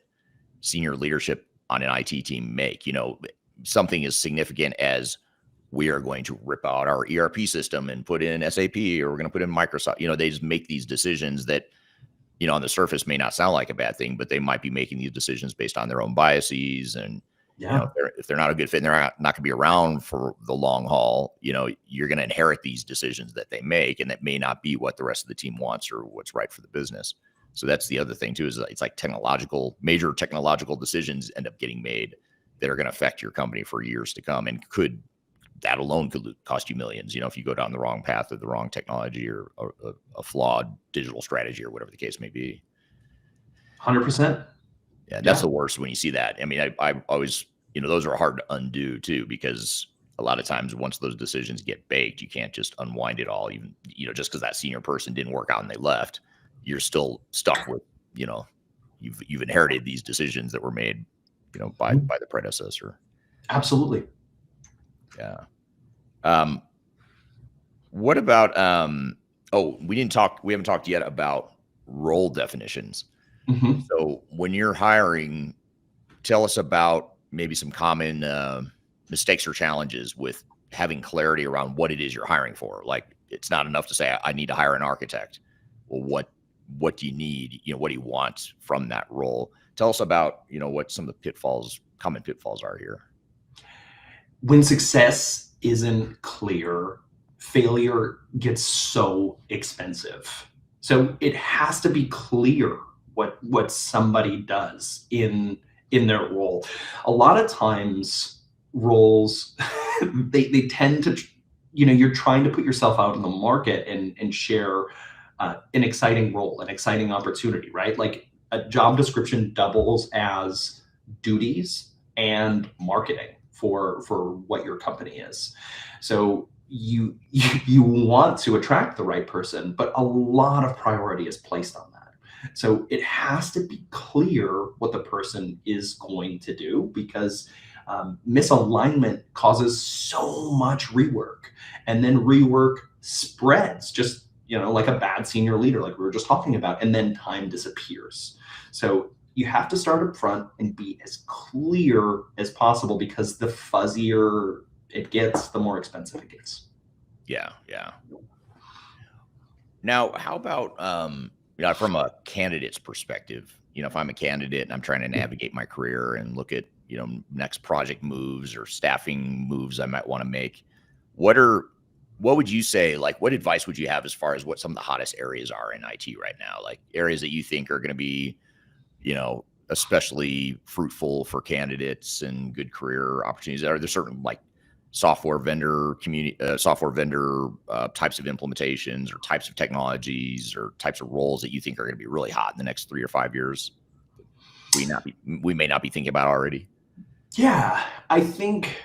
senior leadership on an IT team make. Something as significant as, we are going to rip out our ERP system and put in SAP, or we're going to put in Microsoft. They just make these decisions that, on the surface may not sound like a bad thing, but they might be making these decisions based on their own biases and, You know, if they're not a good fit and they're not going to be around for the long haul, you know, you're going to inherit these decisions that they make, and that may not be what the rest of the team wants or what's right for the business. So that's the other thing too, is it's like major technological decisions end up getting made that are going to affect your company for years to come, and that alone could cost you millions, you know, if you go down the wrong path of the wrong technology or a flawed digital strategy or whatever the case may be. 100%. Yeah, that's the worst when you see that. I mean, I always, you know, those are hard to undo too, because a lot of times once those decisions get baked, you can't just unwind it all. Even, you know, just because that senior person didn't work out and they left, you're still stuck with, you know, you've inherited these decisions that were made, you know, by the predecessor. Absolutely. Yeah. What about we haven't talked yet about role definitions. Mm-hmm. So when you're hiring, tell us about maybe some common mistakes or challenges with having clarity around what it is you're hiring for. Like, it's not enough to say, I need to hire an architect. Well, what do you need? You know, what do you want from that role? Tell us about, you know, what some of the common pitfalls are here. When success isn't clear, failure gets so expensive. So it has to be clear what somebody does in their role. A lot of times roles, they tend to, you know, you're trying to put yourself out in the market and share an exciting role, an exciting opportunity, right? Like, a job description doubles as duties and marketing for what your company is. So you want to attract the right person, but a lot of priority is placed on that. So it has to be clear what the person is going to do, because misalignment causes so much rework, and then rework spreads, just, you know, like a bad senior leader, like we were just talking about, and then time disappears. So you have to start up front and be as clear as possible, because the fuzzier it gets, the more expensive it gets. Yeah. Now, how about you know, from a candidate's perspective? You know, if I'm a candidate and I'm trying to navigate my career and look at, you know, next project moves or staffing moves I might want to make, what would you say, like, what advice would you have as far as what some of the hottest areas are in IT right now? Like, areas that you think are going to be, you know, especially fruitful for candidates and good career opportunities? Are there certain, like, software vendor types of implementations or types of technologies or types of roles that you think are going to be really hot in the next 3 or 5 years we may not be thinking about already? Yeah, I think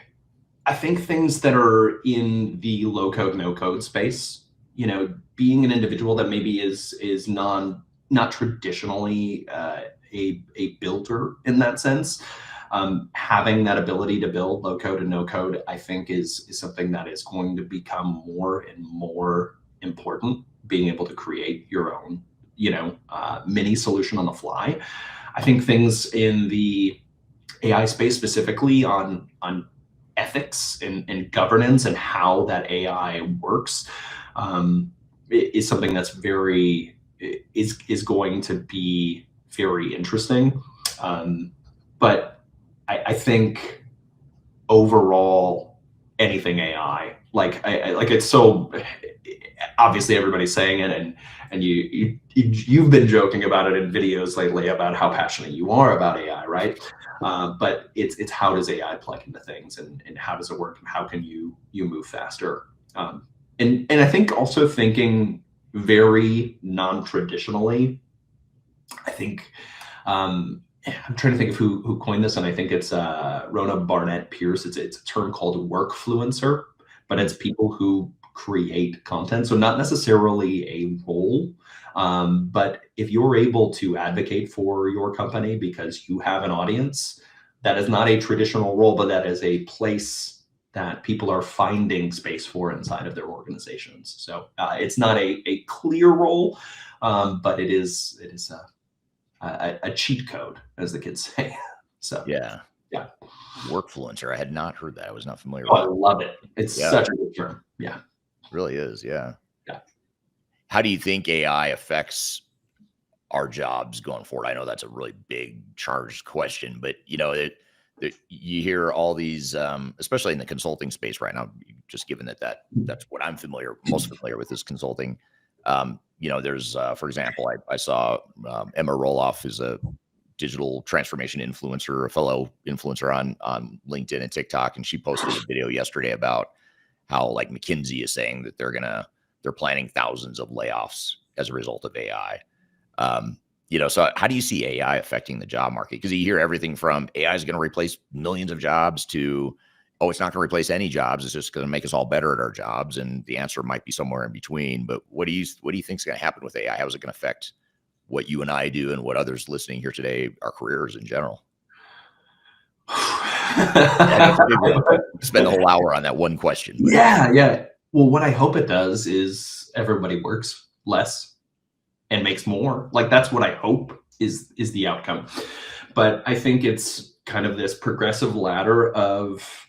things that are in the low code, no code space, you know, being an individual that maybe is not traditionally a builder in that sense, having that ability to build low code and no code, I think is something that is going to become more and more important. Being able to create your own, you know, mini solution on the fly. I think things in the AI space, specifically on ethics and governance and how that AI works, is something that's is going to be very interesting. But I think overall, anything AI, like it's so obviously everybody's saying it, and you've been joking about it in videos lately about how passionate you are about AI, right? But it's how does AI plug into things, and how does it work, and how can you move faster? And I think also thinking very non-traditionally. I think I'm trying to think of who coined this, and I think it's Rona Barnett Pierce. It's a term called workfluencer, but it's people who create content. So not necessarily a role, but if you're able to advocate for your company because you have an audience, that is not a traditional role, but that is a place that people are finding space for inside of their organizations. So it's not a clear role, but it is a cheat code, as the kids say. So yeah. Workfluencer. I had not heard that. I was not familiar with it. I love it. It's such a good term. Yeah. It really is. Yeah. Yeah. How do you think AI affects our jobs going forward? I know that's a really big charged question, but you know, you hear all these, especially in the consulting space right now, just given that's what I'm most familiar with is consulting. There's, for example, I saw Emma Roloff is a digital transformation influencer, a fellow influencer on LinkedIn and TikTok, and she posted a video yesterday about how like McKinsey is saying that they're planning thousands of layoffs as a result of AI. So how do you see AI affecting the job market? Because you hear everything from AI is going to replace millions of jobs to, oh, it's not going to replace any jobs. It's just going to make us all better at our jobs. And the answer might be somewhere in between. But what do you think is going to happen with AI? How is it going to affect what you and I do and what others listening here today, our careers in general? Spend the whole hour on that one question. But. Yeah. Well, what I hope it does is everybody works less and makes more. Like that's what I hope is the outcome. But I think it's kind of this progressive ladder of,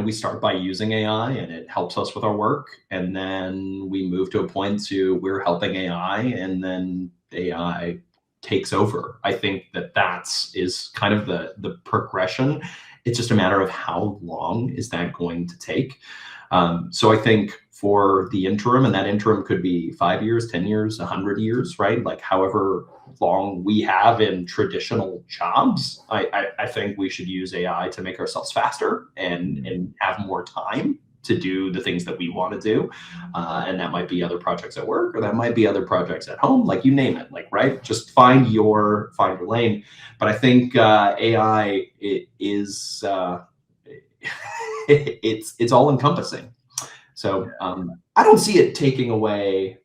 we start by using AI and it helps us with our work. And then we move to a point to we're helping AI and then AI takes over. I think is kind of the progression. It's just a matter of how long is that going to take. So I think for the interim, and that interim could be 5 years, 10 years, 100 years, right? Like however long we have in traditional jobs, I think we should use AI to make ourselves faster and have more time to do the things that we want to do. And that might be other projects at work, or that might be other projects at home, like you name it, like, right? Just find your lane. But I think AI is it's all encompassing. So I don't see it taking away,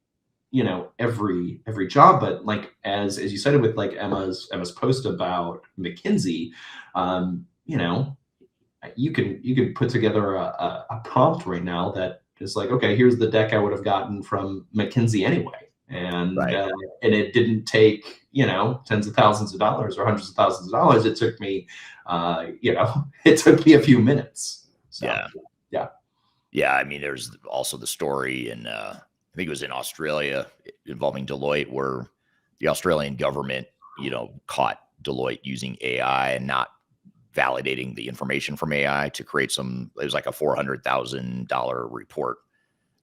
every job, but like as you said it with like Emma's post about McKinsey, you can put together a prompt right now that is like, okay, here's the deck I would have gotten from McKinsey anyway, and and it didn't take tens of thousands of dollars or hundreds of thousands of dollars. It took me it took me a few minutes. So, yeah. I mean, there's also the story in I think it was in Australia involving Deloitte, where the Australian government caught Deloitte using AI and not validating the information from AI to create it was like a $400,000 report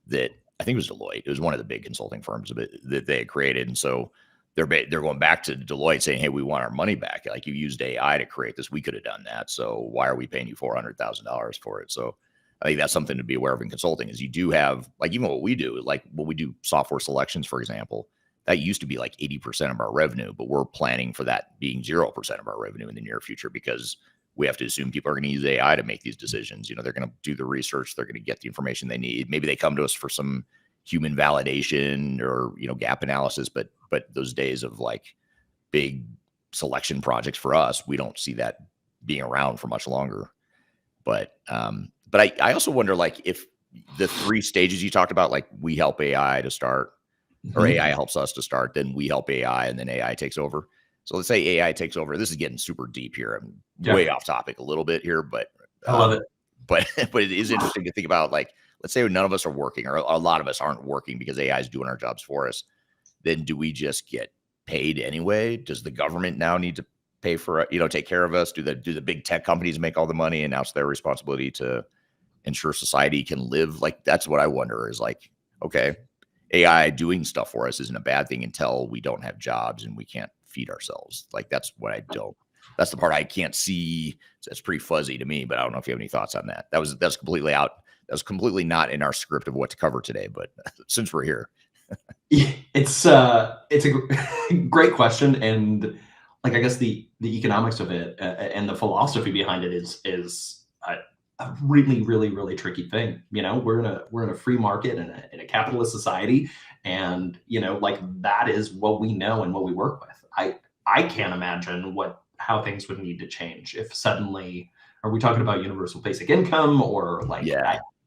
that I think it was Deloitte. It was one of the big consulting firms that they had created. And so they're going back to Deloitte saying, hey, we want our money back. Like you used AI to create this. We could have done that. So why are we paying you $400,000 for it? So I think that's something to be aware of in consulting is you do have like, even what we do, like when we do software selections, for example, that used to be like 80% of our revenue, but we're planning for that being 0% of our revenue in the near future because we have to assume people are going to use AI to make these decisions. They're going to do the research. They're going to get the information they need. Maybe they come to us for some human validation or, gap analysis, but those days of like big selection projects for us, we don't see that being around for much longer. But I also wonder, like, if the 3 stages you talked about, like we help AI to start, or AI helps us to start, then we help AI, and then AI takes over. So let's say AI takes over. This is getting super deep here. I'm way off topic a little bit here, but I love it. But it is interesting to think about, like, let's say none of us are working, or a lot of us aren't working because AI is doing our jobs for us. Then do we just get paid anyway? Does the government now need to pay for, take care of us? Do the big tech companies make all the money, and now it's their responsibility to ensure society can live? Like, that's what I wonder is like, okay, AI doing stuff for us isn't a bad thing until we don't have jobs and we can't feed ourselves. Like, that's the part I can't see. That's pretty fuzzy to me, but I don't know if you have any thoughts on that. That's completely out. That was completely not in our script of what to cover today, but since we're here. It's a great question. And like, I guess the economics of it and the philosophy behind it is a really, really, really tricky thing. We're in a free market and in a capitalist society, and like that is what we know and what we work with. I can't imagine how things would need to change if suddenly, are we talking about universal basic income or like,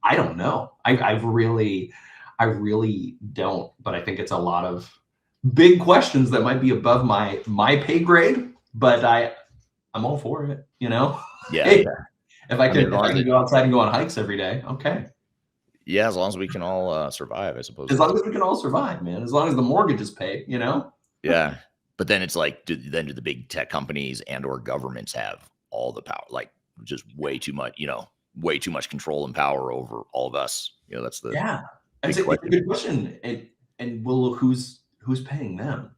I don't know. I really don't, but I think it's a lot of big questions that might be above my pay grade, but I'm all for it, Yeah. If I can go outside and go on hikes every day, okay. Yeah, as long as we can all survive, I suppose. As long as we can all survive, man. As long as the mortgage is paid, Yeah. But then it's like, do the big tech companies and or governments have all the power, like just way too much, way too much control and power over all of us. That's the It's a good question. And well, who's paying them?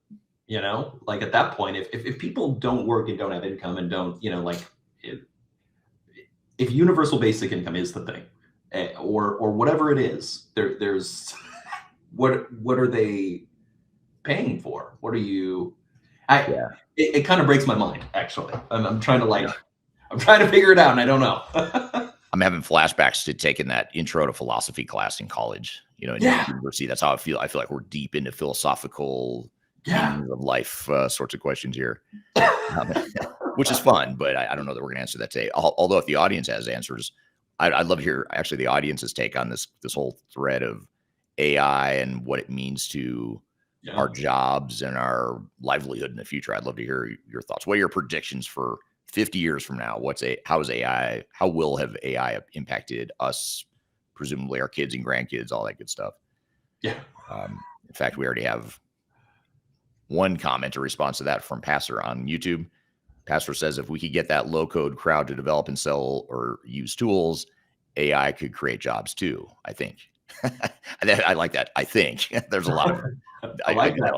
Like at that point, if people don't work and don't have income and don't, if universal basic income is the thing, or whatever it is, there's what are they paying for? What are you? It kind of breaks my mind, actually. I'm trying to I'm trying to figure it out, and I don't know. I'm having flashbacks to taking that intro to philosophy class in college, in university. That's how I feel. I feel like we're deep into philosophical meanings of life sorts of questions here, which is fun, but I don't know that we're going to answer that today. Although if the audience has answers, I'd love to hear actually the audience's take on this whole thread of AI and what it means to our jobs and our livelihood in the future. I'd love to hear your thoughts. What are your predictions for 50 years from now? How will have AI impacted us, presumably our kids and grandkids, all that good stuff? Yeah. In fact, we already have one comment or response to that from Pastor on YouTube. Pastor says, if we could get that low code crowd to develop and sell or use tools, AI could create jobs too, I think. I like that. I think there's a lot of, I like that.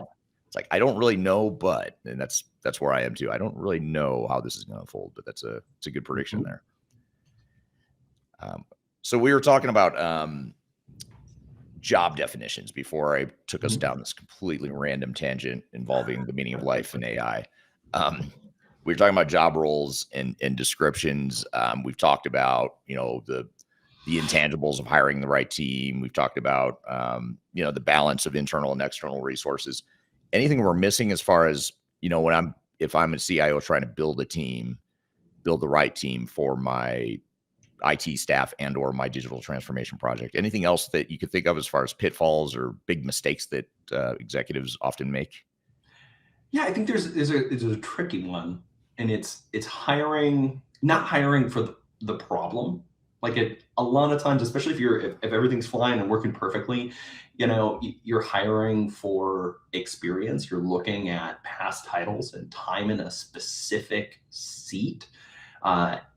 It's like, I don't really know, and that's where I am too. I don't really know how this is going to unfold, but it's a good prediction there. So we were talking about job definitions before I took us down this completely random tangent involving the meaning of life and AI. We were talking about job roles and descriptions. We've talked about, the intangibles of hiring the right team. We've talked about, the balance of internal and external resources. Anything we're missing as far as, if I'm a CIO trying to build the right team for my IT staff and or my digital transformation project, anything else that you could think of as far as pitfalls or big mistakes that executives often make? Yeah, I think there's a tricky one, and it's not hiring for the problem. Like a lot of times, especially if everything's flying and working perfectly, you're hiring for experience. You're looking at past titles and time in a specific seat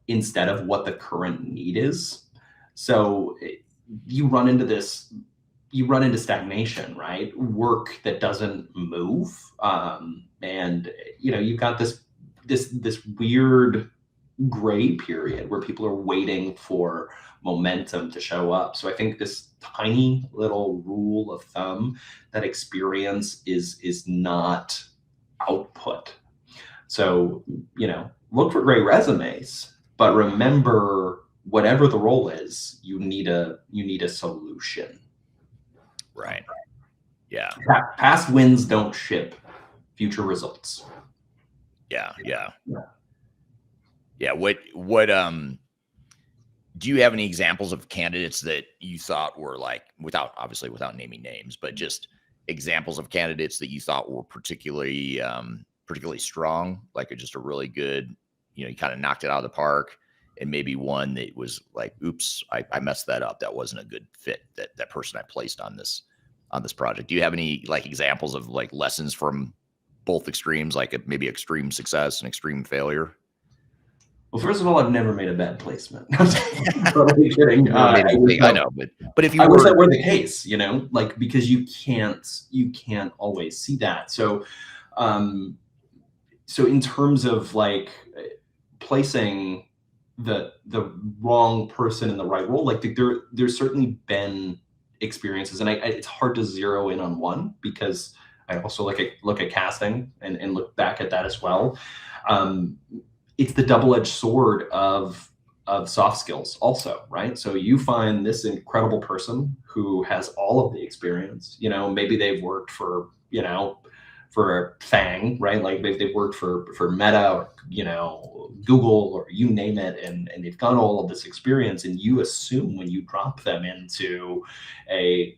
instead of what the current need is. So you run into stagnation, right? Work that doesn't move, and you've got this weird gray period where people are waiting for momentum to show up. So I think this tiny little rule of thumb that experience is not output. So, look for great resumes, but remember, whatever the role is, you need a solution. Right. Yeah. Past wins don't ship future results. Yeah. What do you have any examples of candidates that you thought were like, without naming names, but just examples of candidates that you thought were particularly strong, like just a really good, you kind of knocked it out of the park, and maybe one that was like, oops, I messed that up. That wasn't a good fit, that person I placed on this project. Do you have any like examples of like lessons from both extremes, like maybe extreme success and extreme failure? Well, first of all, I've never made a bad placement. I'm totally kidding. I know, but if you I wish that were the case, because you can't always see that. So, so in terms of like placing the wrong person in the right role, like there's certainly been experiences, and it's hard to zero in on one, because I also look at casting and look back at that as well. It's the double-edged sword of soft skills also, right? So you find this incredible person who has all of the experience, maybe they've worked for FANG, right? Like they've worked for Meta or, Google or you name it, and they've got all of this experience, and you assume when you drop them into a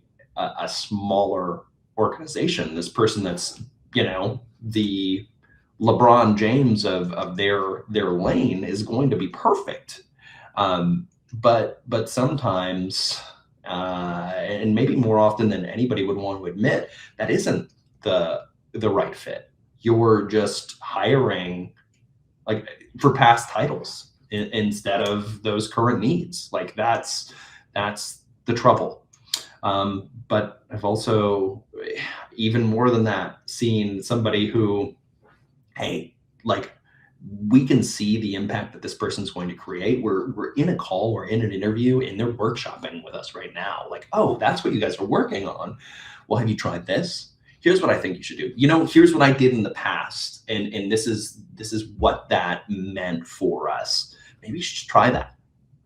smaller organization, this person that's, the LeBron James of their lane is going to be perfect. But sometimes, and maybe more often than anybody would want to admit, that isn't the right fit. You're just hiring like for past titles instead of those current needs. Like that's the trouble. But I've also, even more than that, seen somebody who, hey, like, we can see the impact that this person's going to create. We're in a call, we're in an interview, and they're workshopping with us right now. Like, oh, that's what you guys are working on. Well, have you tried this? Here's what I think you should do. Here's what I did in the past, and this is what that meant for us. Maybe you should just try that.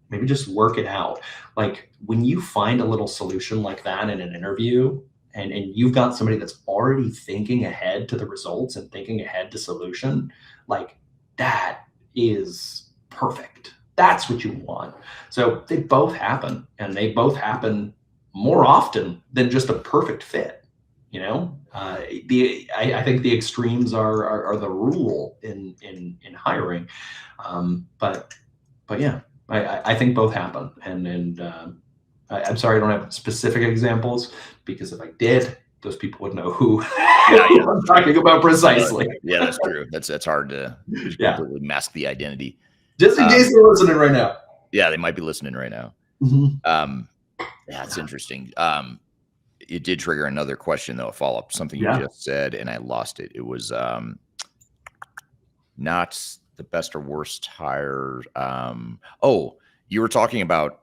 Maybe just work it out. Like, when you find a little solution like that in an interview, and you've got somebody that's already thinking ahead to the results and thinking ahead to solution, like, that is perfect. That's what you want. So they both happen, and they both happen more often than just a perfect fit. I think the extremes are the rule in hiring. But yeah, I think both happen. And I'm sorry I don't have specific examples, because if I did, those people would know who I'm talking about precisely. Yeah, that's true. That's hard to completely mask the identity. Just in case they're listening right now. Yeah, they might be listening right now. Mm-hmm. Yeah, it's interesting. It did trigger another question, though, a follow-up, something you just said, and I lost it. It was not the best or worst hire. You were talking about,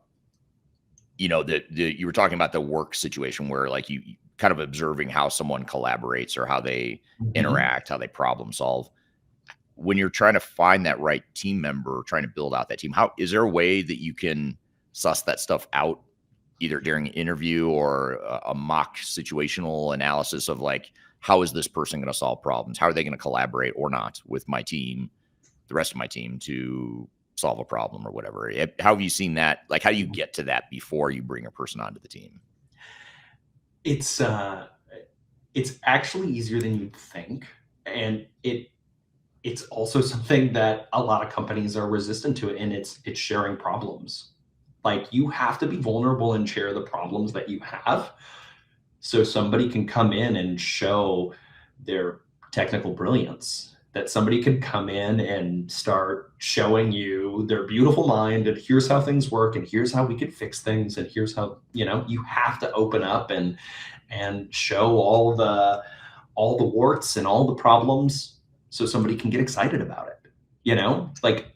you were talking about the work situation where, like, you kind of observing how someone collaborates or how they interact, how they problem solve. When you're trying to find that right team member, trying to build out that team, is there a way that you can suss that stuff out, either during an interview or a mock situational analysis of, like, how is this person going to solve problems? How are they going to collaborate or not with my team, the rest of my team, to solve a problem or whatever? How have you seen that? Like, how do you get to that before you bring a person onto the team? It's actually easier than you'd think. And it's also something that a lot of companies are resistant to, and it's sharing problems. Like, you have to be vulnerable and share the problems that you have, so somebody can come in and show their technical brilliance. That somebody could come in and start showing you their beautiful mind, and here's how things work, and here's how we could fix things, and here's how, you have to open up and show all the warts and all the problems, so somebody can get excited about it. Like,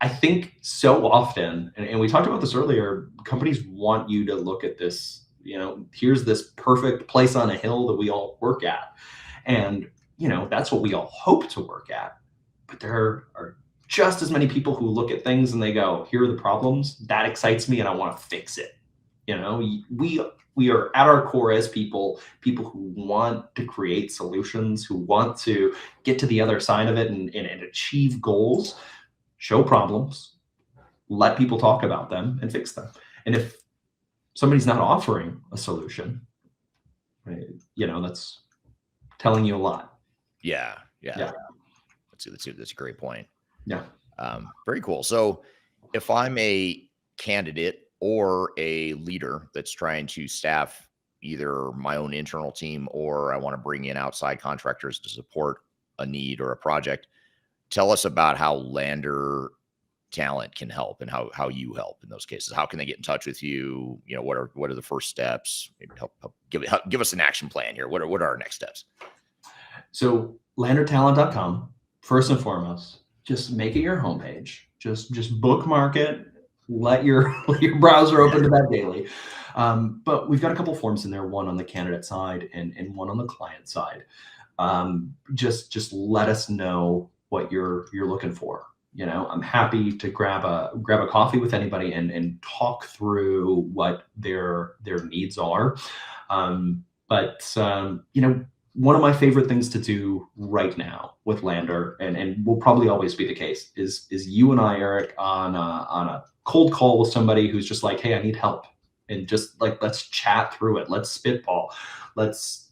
I think so often, and we talked about this earlier, companies want you to look at this, here's this perfect place on a hill that we all work at. And, that's what we all hope to work at. But there are just as many people who look at things and they go, here are the problems. That excites me and I want to fix it. We are at our core as people who want to create solutions, who want to get to the other side of it and achieve goals, show problems, let people talk about them and fix them. And if somebody's not offering a solution, that's telling you a lot. Yeah. That's a great point. Yeah. Very cool. So if I'm a candidate or a leader that's trying to staff either my own internal team, or I want to bring in outside contractors to support a need or a project, tell us about how Lander Talent can help and how you help in those cases. How can they get in touch with you? What are the first steps? Maybe help give us an action plan here. What are our next steps? So landertalent.com, first and foremost, just make it your homepage. Just bookmark it. Let your browser open to that daily. But we've got a couple forms in there, one on the candidate side and one on the client side. Just let us know what you're looking for. I'm happy to grab a coffee with anybody and talk through what their needs are. One of my favorite things to do right now with Lander, and will probably always be the case, is you and I, Eric, on a cold call with somebody who's just like, hey, I need help. And just like, let's chat through it. Let's spitball. Let's,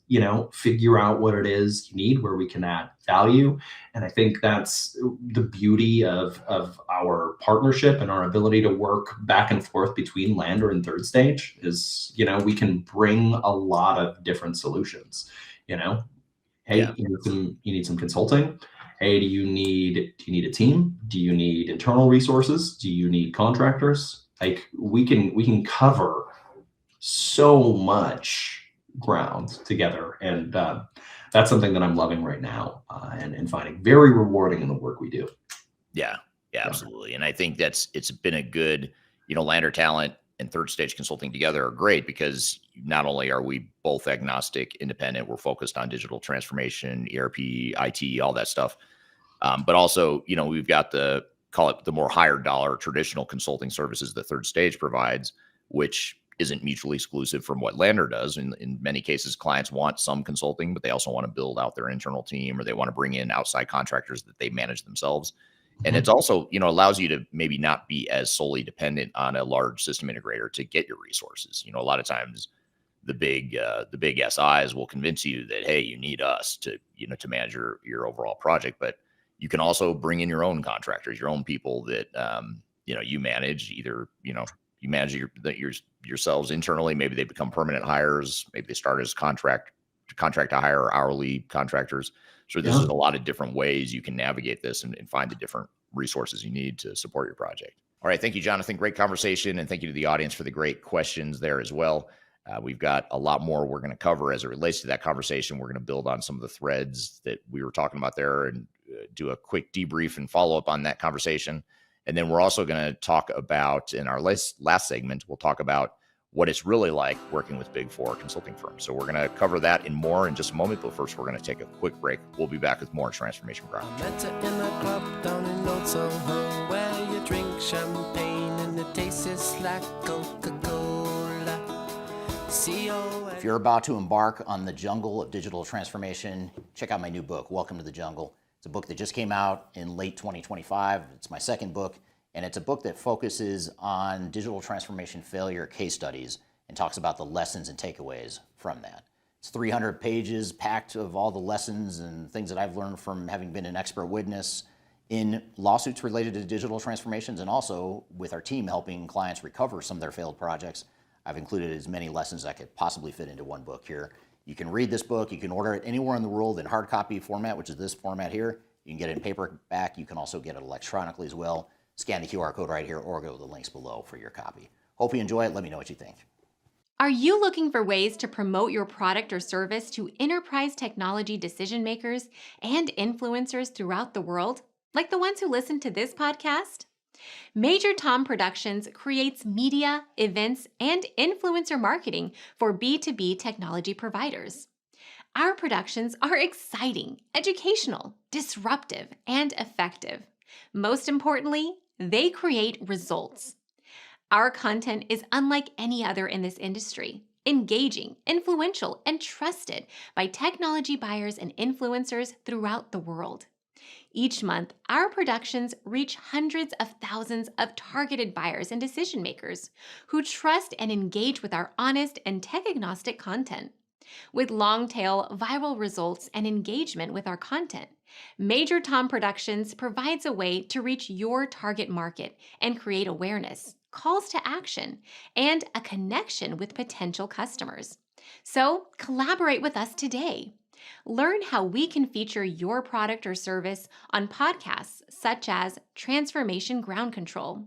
figure out what it is you need, where we can add value. And I think that's the beauty of our partnership and our ability to work back and forth between Lander and Third Stage is, we can bring a lot of different solutions. Hey, you need some consulting. Hey, do you need a team? Do you need internal resources? Do you need contractors? Like we can cover so much ground together, and that's something that I'm loving right now, and finding very rewarding in the work we do. Yeah, absolutely. And I think it's been a good, Lander Talent and Third Stage Consulting together are great because not only are we both agnostic, independent, we're focused on digital transformation, ERP, IT, all that stuff. But also, we've got call it the more higher dollar traditional consulting services that Third Stage provides, which isn't mutually exclusive from what Lander does. In many cases, clients want some consulting, but they also want to build out their internal team, or they want to bring in outside contractors that they manage themselves. And it's also, allows you to maybe not be as solely dependent on a large system integrator to get your resources. A lot of times the big SIs will convince you that, hey, you need us to manage your overall project, but you can also bring in your own contractors, your own people that you manage. Either you manage yourselves internally. Maybe they become permanent hires. Maybe they start as contract to hire or hourly contractors. So there's a lot of different ways you can navigate this and find the different resources you need to support your project. All right. Thank you, Jonathan. Great conversation. And thank you to the audience for the great questions there as well. We've got a lot more we're going to cover as it relates to that conversation. We're going to build on some of the threads that we were talking about there and do a quick debrief and follow up on that conversation. And then we're also going to talk about, in our last segment, we'll talk about what it's really like working with Big Four consulting firms. So we're going to cover that and more in just a moment. But first, we're going to take a quick break. We'll be back with more Transformation Ground. I met her in a club down in Old Soho, where you drink champagne and it tastes like Coca-Cola. If you're about to embark on the jungle of digital transformation, check out my new book, Welcome to the Jungle. It's a book that just came out in late 2025. It's my second book, and it's a book that focuses on digital transformation failure case studies and talks about the lessons and takeaways from that. It's 300 pages packed of all the lessons and things that I've learned from having been an expert witness in lawsuits related to digital transformations, and also with our team helping clients recover some of their failed projects. I've included as many lessons as I could possibly fit into one book here. You can read this book. You can order it anywhere in the world in hard copy format, which is this format here. You can get it in paperback. You can also get it electronically as well. Scan the QR code right here or go to the links below for your copy. Hope you enjoy it. Let me know what you think. Are you looking for ways to promote your product or service to enterprise technology decision makers and influencers throughout the world, like the ones who listen to this podcast? Major Tom Productions creates media, events, and influencer marketing for B2B technology providers. Our productions are exciting, educational, disruptive, and effective. Most importantly, they create results. Our content is unlike any other in this industry, engaging, influential, and trusted by technology buyers and influencers throughout the world. Each month, our productions reach hundreds of thousands of targeted buyers and decision makers who trust and engage with our honest and tech-agnostic content. With long-tail viral results and engagement with our content, Major Tom Productions provides a way to reach your target market and create awareness, calls to action, and a connection with potential customers. So, collaborate with us today. Learn how we can feature your product or service on podcasts such as Transformation Ground Control,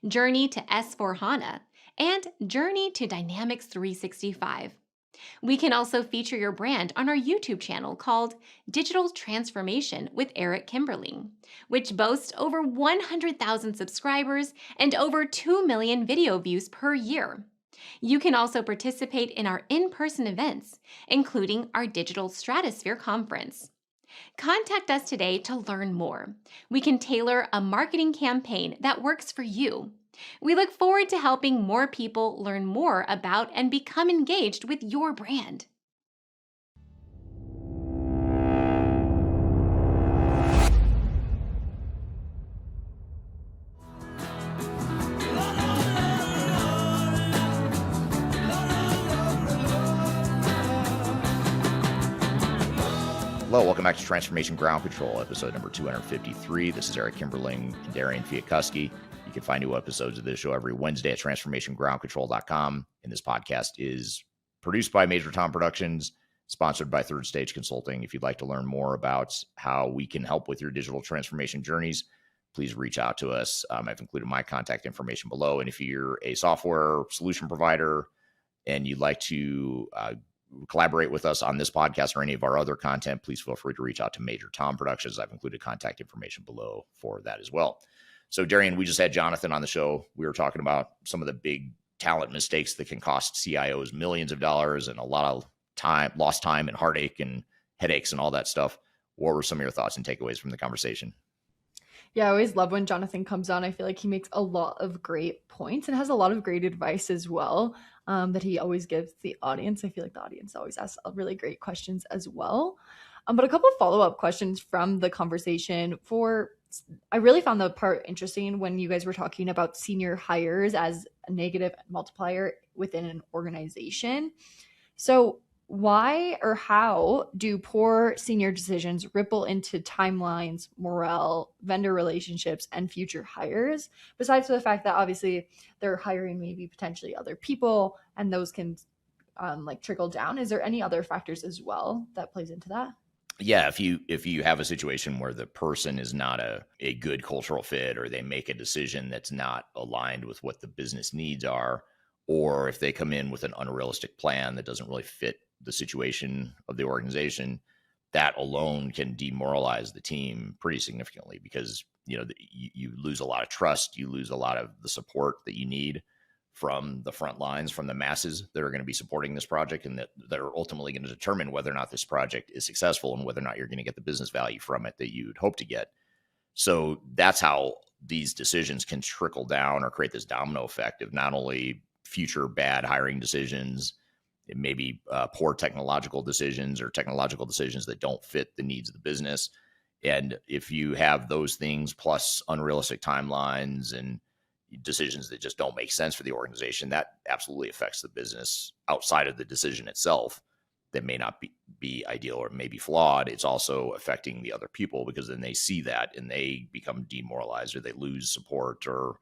Journey to S/4HANA, and Journey to Dynamics 365. We can also feature your brand on our YouTube channel called Digital Transformation with Eric Kimberling, which boasts over 100,000 subscribers and over 2 million video views per year. You can also participate in our in-person events, including our Digital Stratosphere Conference. Contact us today to learn more. We can tailor a marketing campaign that works for you. We look forward to helping more people learn more about and become engaged with your brand. Hello, welcome back to Transformation Ground Control, episode number 253. This is Eric Kimberling and Darian Chwialkowski. You can find new episodes of this show every Wednesday at transformationgroundcontrol.com. And this podcast is produced by Major Tom Productions, sponsored by Third Stage Consulting. If you'd like to learn more about how we can help with your digital transformation journeys, please reach out to us. I've included my contact information below. And if you're a software solution provider and you'd like to collaborate with us on this podcast or any of our other content, please feel free to reach out to Major Tom Productions. I've included contact information below for that as well. So, Darian, we just had Jonathan on the show. We were talking about some of the big talent mistakes that can cost CIOs millions of dollars and a lot of time, lost time and heartache and headaches and all that stuff. What were some of your thoughts and takeaways from the conversation? Yeah, I always love when Jonathan comes on. I feel like he makes a lot of great points and has a lot of great advice as well that he always gives the audience. I feel like the audience always asks really great questions as well. But a couple of follow-up questions from the conversation. I really found the part interesting when you guys were talking about senior hires as a negative multiplier within an organization. So why or how do poor senior decisions ripple into timelines, morale, vendor relationships, and future hires? Besides the fact that obviously they're hiring maybe potentially other people and those can trickle down. Is there any other factors as well that plays into that? Yeah, if you have a situation where the person is not a good cultural fit, or they make a decision that's not aligned with what the business needs are, or if they come in with an unrealistic plan that doesn't really fit the situation of the organization, that alone can demoralize the team pretty significantly, because you lose a lot of trust, you lose a lot of the support that you need from the front lines, from the masses that are going to be supporting this project, and that are ultimately going to determine whether or not this project is successful and whether or not you're going to get the business value from it that you'd hope to get. So that's how these decisions can trickle down or create this domino effect of not only future bad hiring decisions, it may be poor technological decisions or technological decisions that don't fit the needs of the business. And if you have those things plus unrealistic timelines and decisions that just don't make sense for the organization, that absolutely affects the business outside of the decision itself that may not be ideal or may be flawed. It's also affecting the other people, because then they see that and they become demoralized, or they lose support or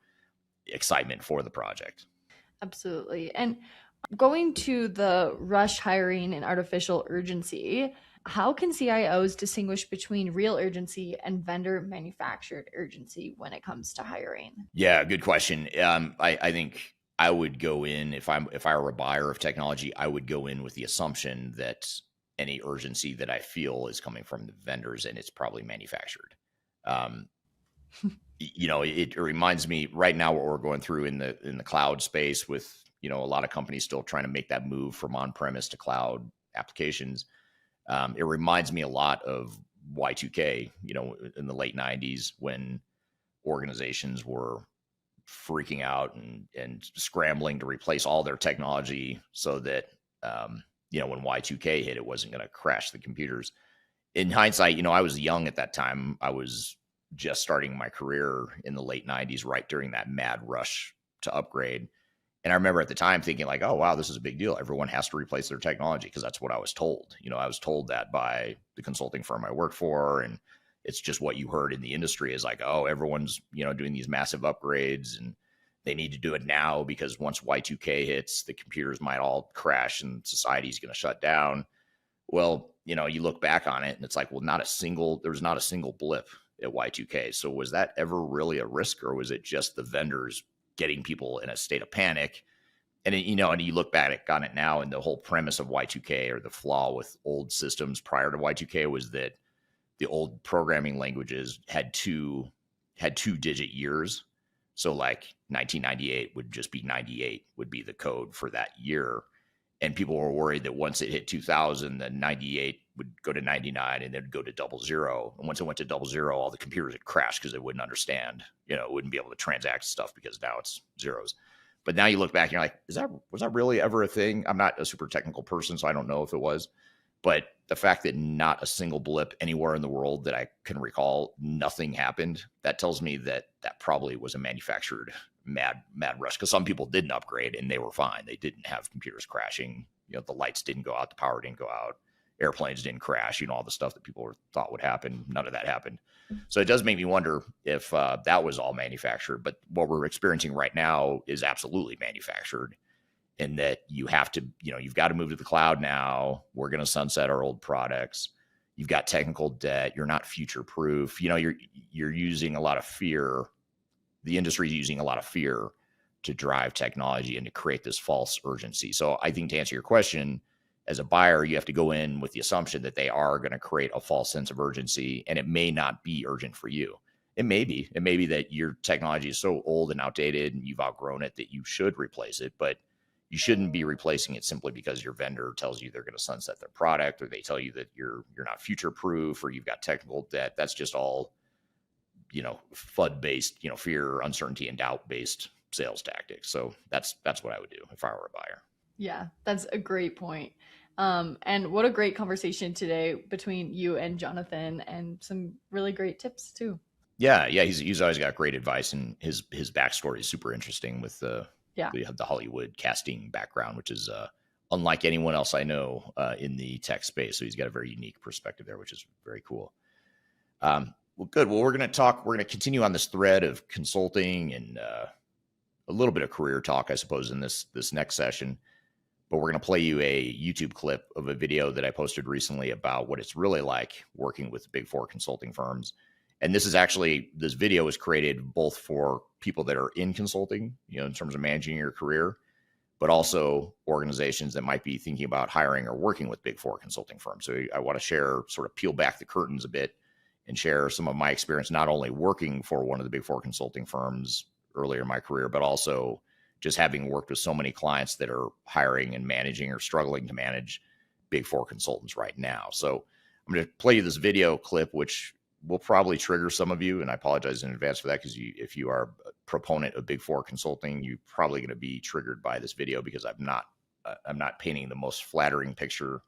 excitement for the project. Absolutely. And going to the rush hiring and artificial urgency, how can CIOs distinguish between real urgency and vendor manufactured urgency when it comes to hiring? Yeah, good question. I think I would go in, if I were a buyer of technology, I would go in with the assumption that any urgency that I feel is coming from the vendors, and it's probably manufactured. It reminds me right now what we're going through in the cloud space with, a lot of companies still trying to make that move from on-premise to cloud applications. It reminds me a lot of Y2K, in the late 90s, when organizations were freaking out and scrambling to replace all their technology so that, when Y2K hit, it wasn't going to crash the computers. In hindsight, I was young at that time. I was just starting my career in the late 90s, right during that mad rush to upgrade. And I remember at the time thinking like, oh, wow, this is a big deal. Everyone has to replace their technology, because that's what I was told. I was told that by the consulting firm I worked for. And it's just what you heard in the industry is like, oh, everyone's, doing these massive upgrades and they need to do it now, because once Y2K hits, the computers might all crash and society's going to shut down. Well, you look back on it and it's like, well, there was not a single blip at Y2K. So was that ever really a risk, or was it just the vendors getting people in a state of panic? And and you look back on it now, and the whole premise of Y2K, or the flaw with old systems prior to Y2K, was that the old programming languages had two-digit years. So like 1998 would just be 98 would be the code for that year. And people were worried that once it hit 2000, then 98 would go to 99 and then go to 00. And once it went to 00, all the computers would crash because they wouldn't understand, wouldn't be able to transact stuff because now it's zeros. But now you look back and you're like, was that really ever a thing? I'm not a super technical person, so I don't know if it was. But the fact that not a single blip anywhere in the world that I can recall, nothing happened, that tells me that probably was a manufactured mad rush, because some people didn't upgrade and they were fine. They didn't have computers crashing. The lights didn't go out, the power didn't go out, airplanes didn't crash, all the stuff that people thought would happen. None of that happened. So it does make me wonder if that was all manufactured. But what we're experiencing right now is absolutely manufactured. and that you have to, you've got to move to the cloud now. We're going to sunset our old products. You've got technical debt. You're not future proof. You're using a lot of fear. The industry is using a lot of fear to drive technology and to create this false urgency. So I think to answer your question, as a buyer, you have to go in with the assumption that they are going to create a false sense of urgency, and it may not be urgent for you. It may be that your technology is so old and outdated and you've outgrown it that you should replace it, but you shouldn't be replacing it simply because your vendor tells you they're going to sunset their product, or they tell you that you're not future proof, or you've got technical debt. That's just all, FUD based, fear, uncertainty, and doubt based sales tactics. So that's what I would do if I were a buyer. Yeah, that's a great point. And what a great conversation today between you and Jonathan, and some really great tips too. Yeah. He's always got great advice, and his backstory is super interesting with the Hollywood casting background, which is unlike anyone else I know in the tech space. So he's got a very unique perspective there, which is very cool. Well, good. Well, we're going to continue on this thread of consulting and a little bit of career talk, I suppose, in this next session. But we're going to play you a YouTube clip of a video that I posted recently about what it's really like working with Big Four consulting firms. And this video is created both for people that are in consulting, in terms of managing your career, but also organizations that might be thinking about hiring or working with Big Four consulting firms. So I want to peel back the curtains a bit and share some of my experience, not only working for one of the Big Four consulting firms earlier in my career, but also just having worked with so many clients that are hiring and managing or struggling to manage Big Four consultants right now. So I'm going to play you this video clip, which will probably trigger some of you, and I apologize in advance for that, because if you are a proponent of Big Four consulting, you're probably going to be triggered by this video, because I'm not painting the most flattering picture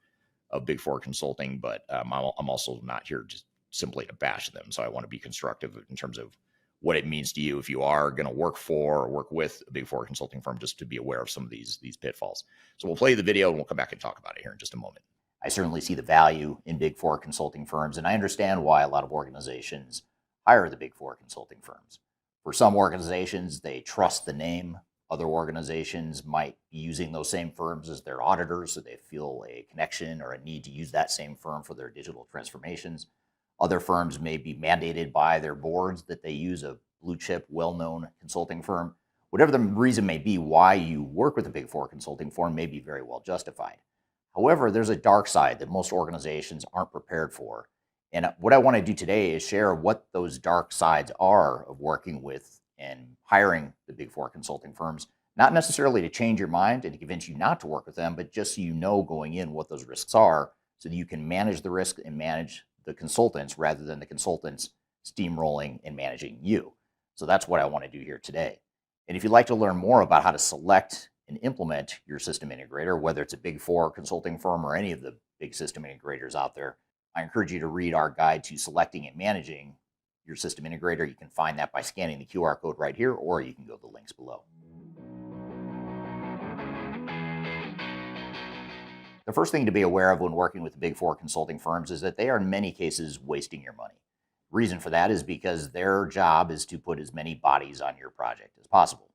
of Big Four consulting, but I'm also not here just simply to bash them. So I want to be constructive in terms of what it means to you if you are going to work for or work with a Big Four consulting firm, just to be aware of some of these pitfalls. So we'll play the video and we'll come back and talk about it here in just a moment. I certainly see the value in Big Four consulting firms, and I understand why a lot of organizations hire the Big Four consulting firms. For some organizations, they trust the name. Other organizations might be using those same firms as their auditors, so they feel a connection or a need to use that same firm for their digital transformations. Other firms may be mandated by their boards that they use a blue chip, well-known consulting firm. Whatever the reason may be why you work with a Big Four consulting firm may be very well justified. However, there's a dark side that most organizations aren't prepared for. And what I want to do today is share what those dark sides are of working with and hiring the Big Four consulting firms, not necessarily to change your mind and to convince you not to work with them, but just so you know going in what those risks are, so that you can manage the risk and manage the consultants rather than the consultants steamrolling and managing you. So that's what I want to do here today. And if you'd like to learn more about how to select and implement your system integrator, whether it's a Big Four consulting firm or any of the big system integrators out there, I encourage you to read our guide to selecting and managing your system integrator. You can find that by scanning the QR code right here, or you can go to the links below. The first thing to be aware of when working with the Big Four consulting firms is that they are in many cases wasting your money. The reason for that is because their job is to put as many bodies on your project as possible.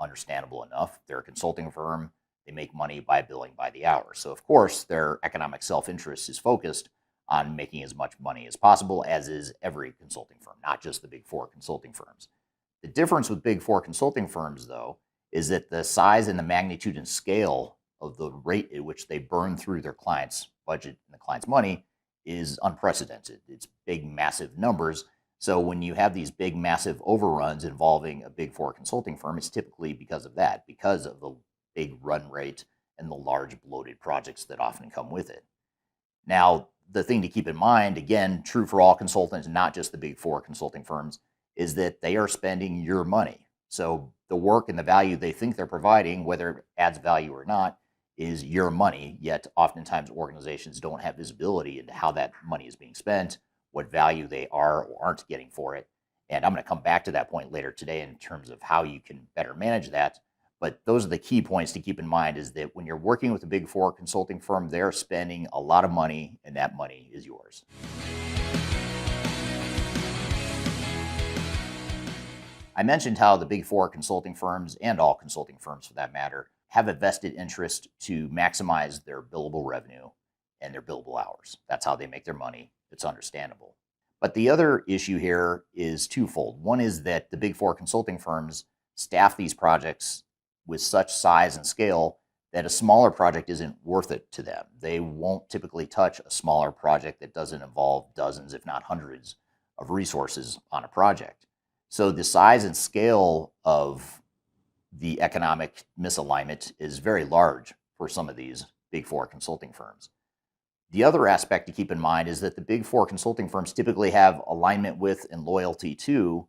Understandable enough, they're a consulting firm, they make money by billing by the hour. So of course, their economic self-interest is focused on making as much money as possible, as is every consulting firm, not just the Big Four consulting firms. The difference with Big Four consulting firms, though, is that the size and the magnitude and scale of the rate at which they burn through their client's budget and the client's money is unprecedented. It's big, massive numbers. So when you have these big, massive overruns involving a Big Four consulting firm, it's typically because of that, because of the big run rate and the large bloated projects that often come with it. Now, the thing to keep in mind, again, true for all consultants, not just the Big Four consulting firms, is that they are spending your money. So the work and the value they think they're providing, whether it adds value or not, is your money, yet oftentimes organizations don't have visibility into how that money is being spent, what value they are or aren't getting for it. And I'm going to come back to that point later today in terms of how you can better manage that. But those are the key points to keep in mind, is that when you're working with a Big Four consulting firm, they're spending a lot of money, and that money is yours. I mentioned how the Big Four consulting firms, and all consulting firms for that matter, have a vested interest to maximize their billable revenue and their billable hours. That's how they make their money. It's understandable. But the other issue here is twofold. One is that the big four consulting firms staff these projects with such size and scale that a smaller project isn't worth it to them. They won't typically touch a smaller project that doesn't involve dozens, if not hundreds, of resources on a project. So the size and scale of the economic misalignment is very large for some of these big four consulting firms. The other aspect to keep in mind is that the big four consulting firms typically have alignment with and loyalty to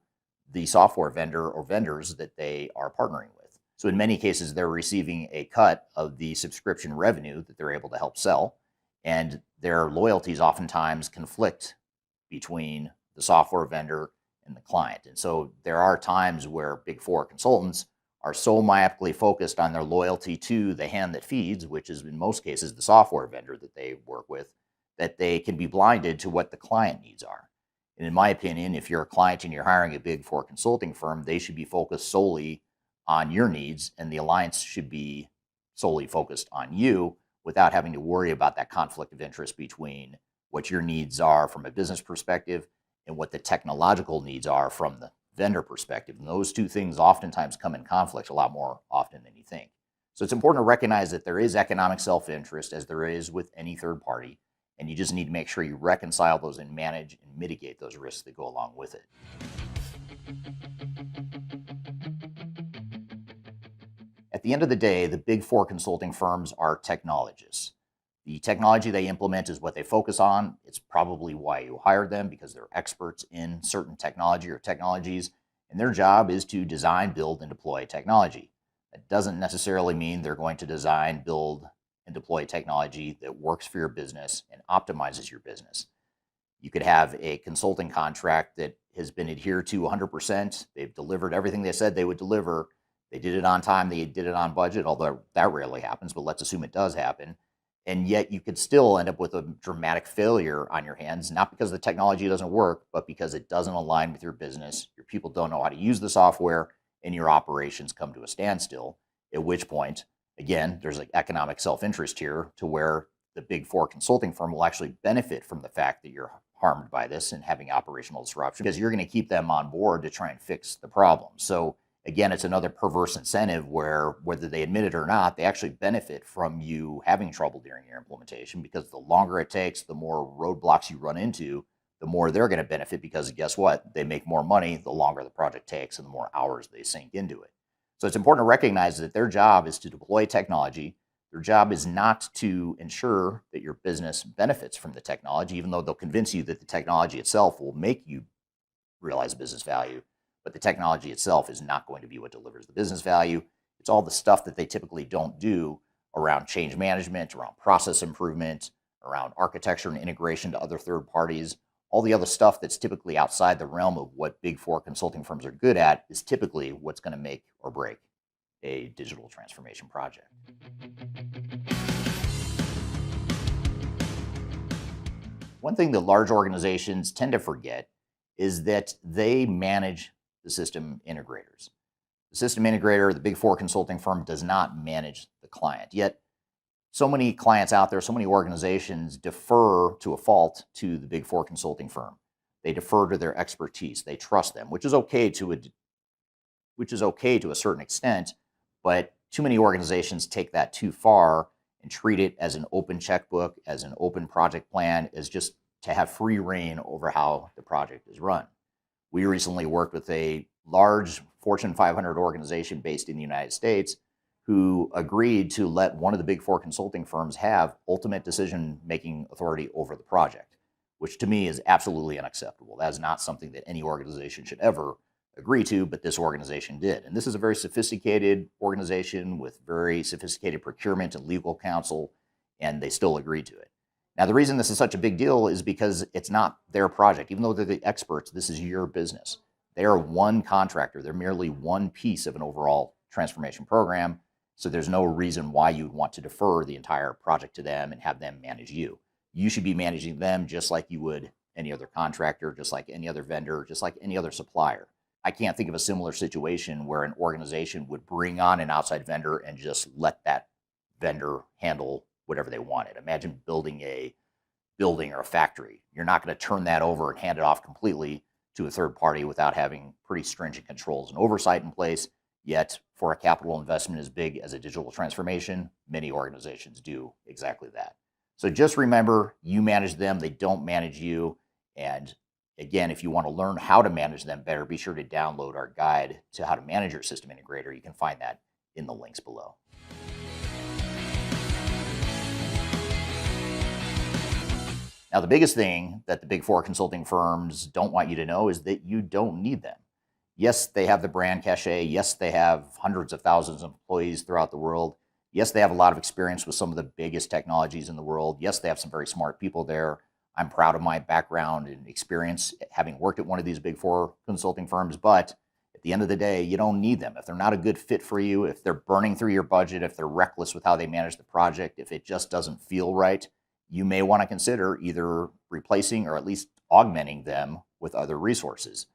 the software vendor or vendors that they are partnering with. So in many cases, they're receiving a cut of the subscription revenue that they're able to help sell, and their loyalties oftentimes conflict between the software vendor and the client. And so there are times where big four consultants are so myopically focused on their loyalty to the hand that feeds, which is in most cases the software vendor that they work with, that they can be blinded to what the client needs are. And in my opinion, if you're a client and you're hiring a big four consulting firm, they should be focused solely on your needs, and the alliance should be solely focused on you without having to worry about that conflict of interest between what your needs are from a business perspective and what the technological needs are from the vendor perspective. And those two things oftentimes come in conflict a lot more often than you think. So it's important to recognize that there is economic self-interest, as there is with any third party, and you just need to make sure you reconcile those and manage and mitigate those risks that go along with it. At the end of the day, the big four consulting firms are technologists. The technology they implement is what they focus on. It's probably why you hired them, because they're experts in certain technology or technologies, and their job is to design, build, and deploy technology. That doesn't necessarily mean they're going to design, build, and deploy technology that works for your business and optimizes your business. You could have a consulting contract that has been adhered to 100%. They've delivered everything they said they would deliver. They did it on time. They did it on budget, although that rarely happens, but let's assume it does happen. And yet you could still end up with a dramatic failure on your hands, not because the technology doesn't work, but because it doesn't align with your business. Your people don't know how to use the software, and your operations come to a standstill, at which point, again, there's like economic self-interest here to where the big four consulting firm will actually benefit from the fact that you're harmed by this and having operational disruption, because you're going to keep them on board to try and fix the problem. So again, it's another perverse incentive where, whether they admit it or not, they actually benefit from you having trouble during your implementation, because the longer it takes, the more roadblocks you run into, the more they're going to benefit, because guess what? They make more money the longer the project takes and the more hours they sink into it. So it's important to recognize that their job is to deploy technology. Their job is not to ensure that your business benefits from the technology, even though they'll convince you that the technology itself will make you realize business value. But the technology itself is not going to be what delivers the business value. It's all the stuff that they typically don't do around change management, around process improvement, around architecture and integration to other third parties. All the other stuff that's typically outside the realm of what big four consulting firms are good at is typically what's going to make or break a digital transformation project. One thing that large organizations tend to forget is that they manage the system integrators. The system integrator, the big four consulting firm, does not manage the client. Yet, so many clients out there, so many organizations defer to a fault to the big four consulting firm. They defer to their expertise. They trust them, which is okay to a certain extent, but too many organizations take that too far and treat it as an open checkbook, as an open project plan, as just to have free reign over how the project is run. We recently worked with a large Fortune 500 organization based in the United States who agreed to let one of the big four consulting firms have ultimate decision-making authority over the project, which to me is absolutely unacceptable. That is not something that any organization should ever agree to, but this organization did. And this is a very sophisticated organization with very sophisticated procurement and legal counsel, and they still agreed to it. Now, the reason this is such a big deal is because it's not their project. Even though they're the experts, this is your business. They are one contractor. They're merely one piece of an overall transformation program. So there's no reason why you'd want to defer the entire project to them and have them manage you. You should be managing them just like you would any other contractor, just like any other vendor, just like any other supplier. I can't think of a similar situation where an organization would bring on an outside vendor and just let that vendor handle whatever they wanted. Imagine building a building or a factory. You're not going to turn that over and hand it off completely to a third party without having pretty stringent controls and oversight in place. Yet, for a capital investment as big as a digital transformation, many organizations do exactly that. So just remember, you manage them, they don't manage you. And again, if you want to learn how to manage them better, be sure to download our guide to how to manage your system integrator. You can find that in the links below. Now, the biggest thing that the Big Four consulting firms don't want you to know is that you don't need them. Yes, they have the brand cachet. Yes, they have hundreds of thousands of employees throughout the world. Yes, they have a lot of experience with some of the biggest technologies in the world. Yes, they have some very smart people there. I'm proud of my background and experience having worked at one of these Big Four consulting firms, but at the end of the day, you don't need them. If they're not a good fit for you, if they're burning through your budget, if they're reckless with how they manage the project, if it just doesn't feel right, you may want to consider either replacing or at least augmenting them with other resources.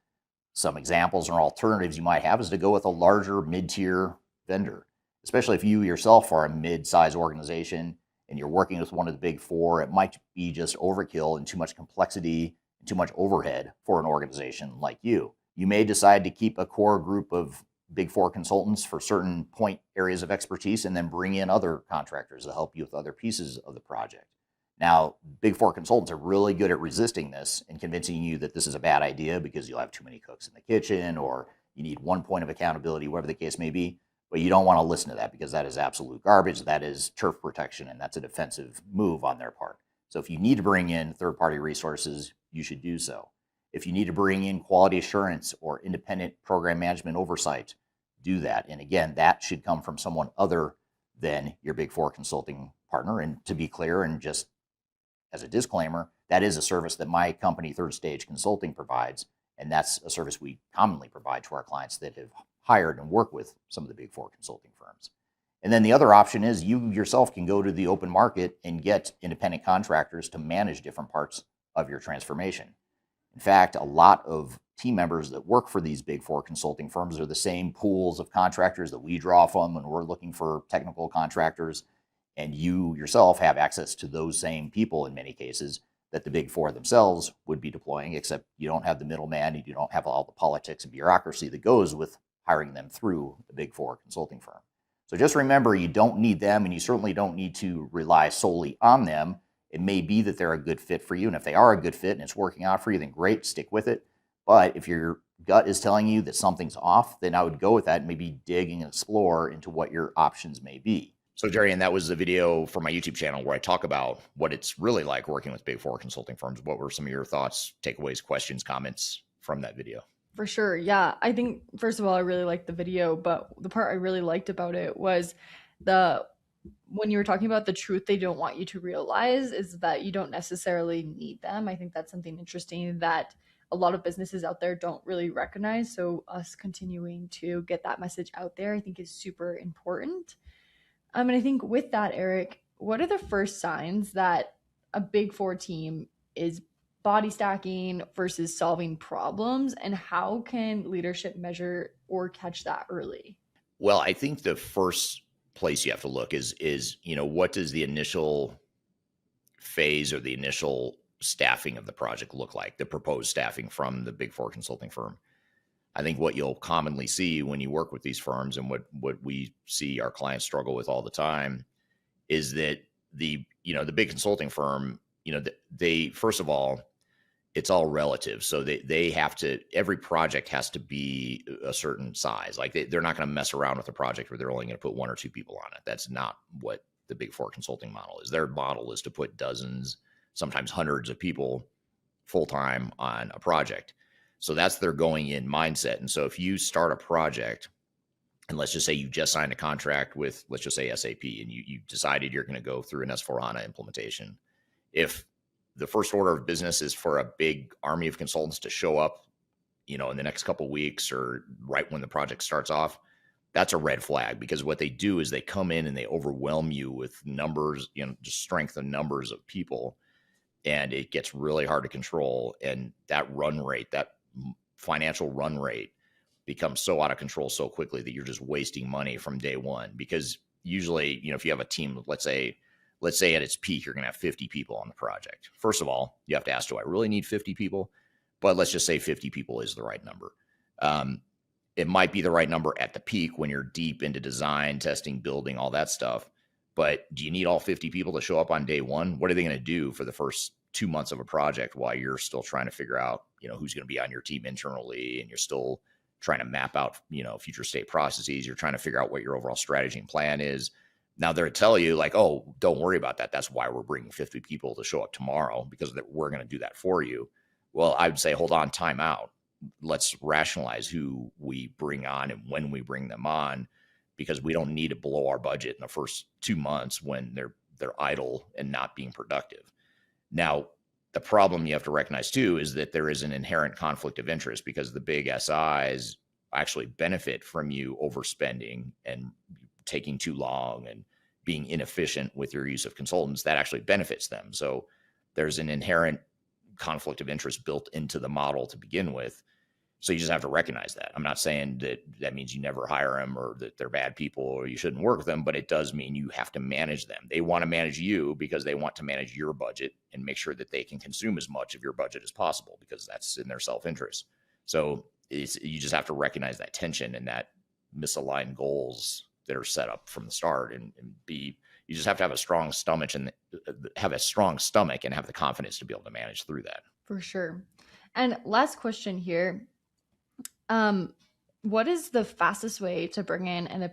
Some examples or alternatives you might have is to go with a larger mid-tier vendor, especially if you yourself are a mid-size organization and you're working with one of the Big Four. It might be just overkill and too much complexity and too much overhead for an organization like you. You may decide to keep a core group of Big Four consultants for certain point areas of expertise and then bring in other contractors to help you with other pieces of the project. Now, Big Four consultants are really good at resisting this and convincing you that this is a bad idea because you'll have too many cooks in the kitchen or you need one point of accountability, whatever the case may be. But you don't want to listen to that because that is absolute garbage. That is turf protection, and that's a defensive move on their part. So if you need to bring in third-party resources, you should do so. If you need to bring in quality assurance or independent program management oversight, do that. And again, that should come from someone other than your Big Four consulting partner. And to be clear, and just as a disclaimer, that is a service that my company, Third Stage Consulting, provides, and that's a service we commonly provide to our clients that have hired and work with some of the Big Four consulting firms. And then the other option is you yourself can go to the open market and get independent contractors to manage different parts of your transformation. In fact, a lot of team members that work for these Big Four consulting firms are the same pools of contractors that we draw from when we're looking for technical contractors. And you yourself have access to those same people in many cases that the Big Four themselves would be deploying, except you don't have the middleman and you don't have all the politics and bureaucracy that goes with hiring them through the Big Four consulting firm. So just remember, you don't need them, and you certainly don't need to rely solely on them. It may be that they're a good fit for you, and if they are a good fit and it's working out for you, then great, stick with it. But if your gut is telling you that something's off, then I would go with that and maybe dig and explore into what your options may be. So, Darian, that was the video for my YouTube channel where I talk about what it's really like working with Big Four consulting firms. What were some of your thoughts, takeaways, questions, comments from that video? For sure. Yeah. I think, first of all, I really liked the video, but the part I really liked about it was when you were talking about the truth they don't want you to realize is that you don't necessarily need them. I think that's something interesting that a lot of businesses out there don't really recognize. So us continuing to get that message out there, I think is super important. And I think with that, Eric, what are the first signs that a Big Four team is body stacking versus solving problems, and how can leadership measure or catch that early? Well, I think the first place you have to look is what does the initial phase or the initial staffing of the project look like, the proposed staffing from the Big Four consulting firm. I think what you'll commonly see when you work with these firms, and what we see our clients struggle with all the time, is that the big consulting firm, they, first of all, it's all relative. So they have to, every project has to be a certain size. Like they're not going to mess around with a project where they're only going to put one or two people on it. That's not what the Big Four consulting model is. Their model is to put dozens, sometimes hundreds of people full-time on a project. So that's their going in mindset. And so if you start a project, and let's just say you just signed a contract with, let's just say SAP, and you decided you're going to go through an S/4HANA implementation. If the first order of business is for a big army of consultants to show up, in the next couple of weeks or right when the project starts off, that's a red flag, because what they do is they come in and they overwhelm you with numbers, just strength of numbers of people, and it gets really hard to control. And that run rate, that financial run rate, becomes so out of control so quickly that you're just wasting money from day one. Because usually, if you have a team of, let's say at its peak, you're going to have 50 people on the project. First of all, you have to ask, do I really need 50 people? But let's just say 50 people is the right number. It might be the right number at the peak when you're deep into design, testing, building, all that stuff. But do you need all 50 people to show up on day one? What are they going to do for the first 2 months of a project while you're still trying to figure out, who's going to be on your team internally, and you're still trying to map out, future state processes. You're trying to figure out what your overall strategy and plan is. Now they're tell you like, oh, don't worry about that. That's why we're bringing 50 people to show up tomorrow, because we're going to do that for you. Well, I would say, hold on, time out. Let's rationalize who we bring on and when we bring them on, because we don't need to blow our budget in the first 2 months when they're idle and not being productive. Now, the problem you have to recognize too is that there is an inherent conflict of interest, because the big SIs actually benefit from you overspending and taking too long and being inefficient with your use of consultants. That actually benefits them. So there's an inherent conflict of interest built into the model to begin with. So you just have to recognize that. I'm not saying that means you never hire them or that they're bad people or you shouldn't work with them, but it does mean you have to manage them. They want to manage you because they want to manage your budget and make sure that they can consume as much of your budget as possible, because that's in their self-interest. So you just have to recognize that tension and that misaligned goals that are set up from the start, and you just have to have a strong stomach and have the confidence to be able to manage through that. For sure. And last question here. What is the fastest way to bring in an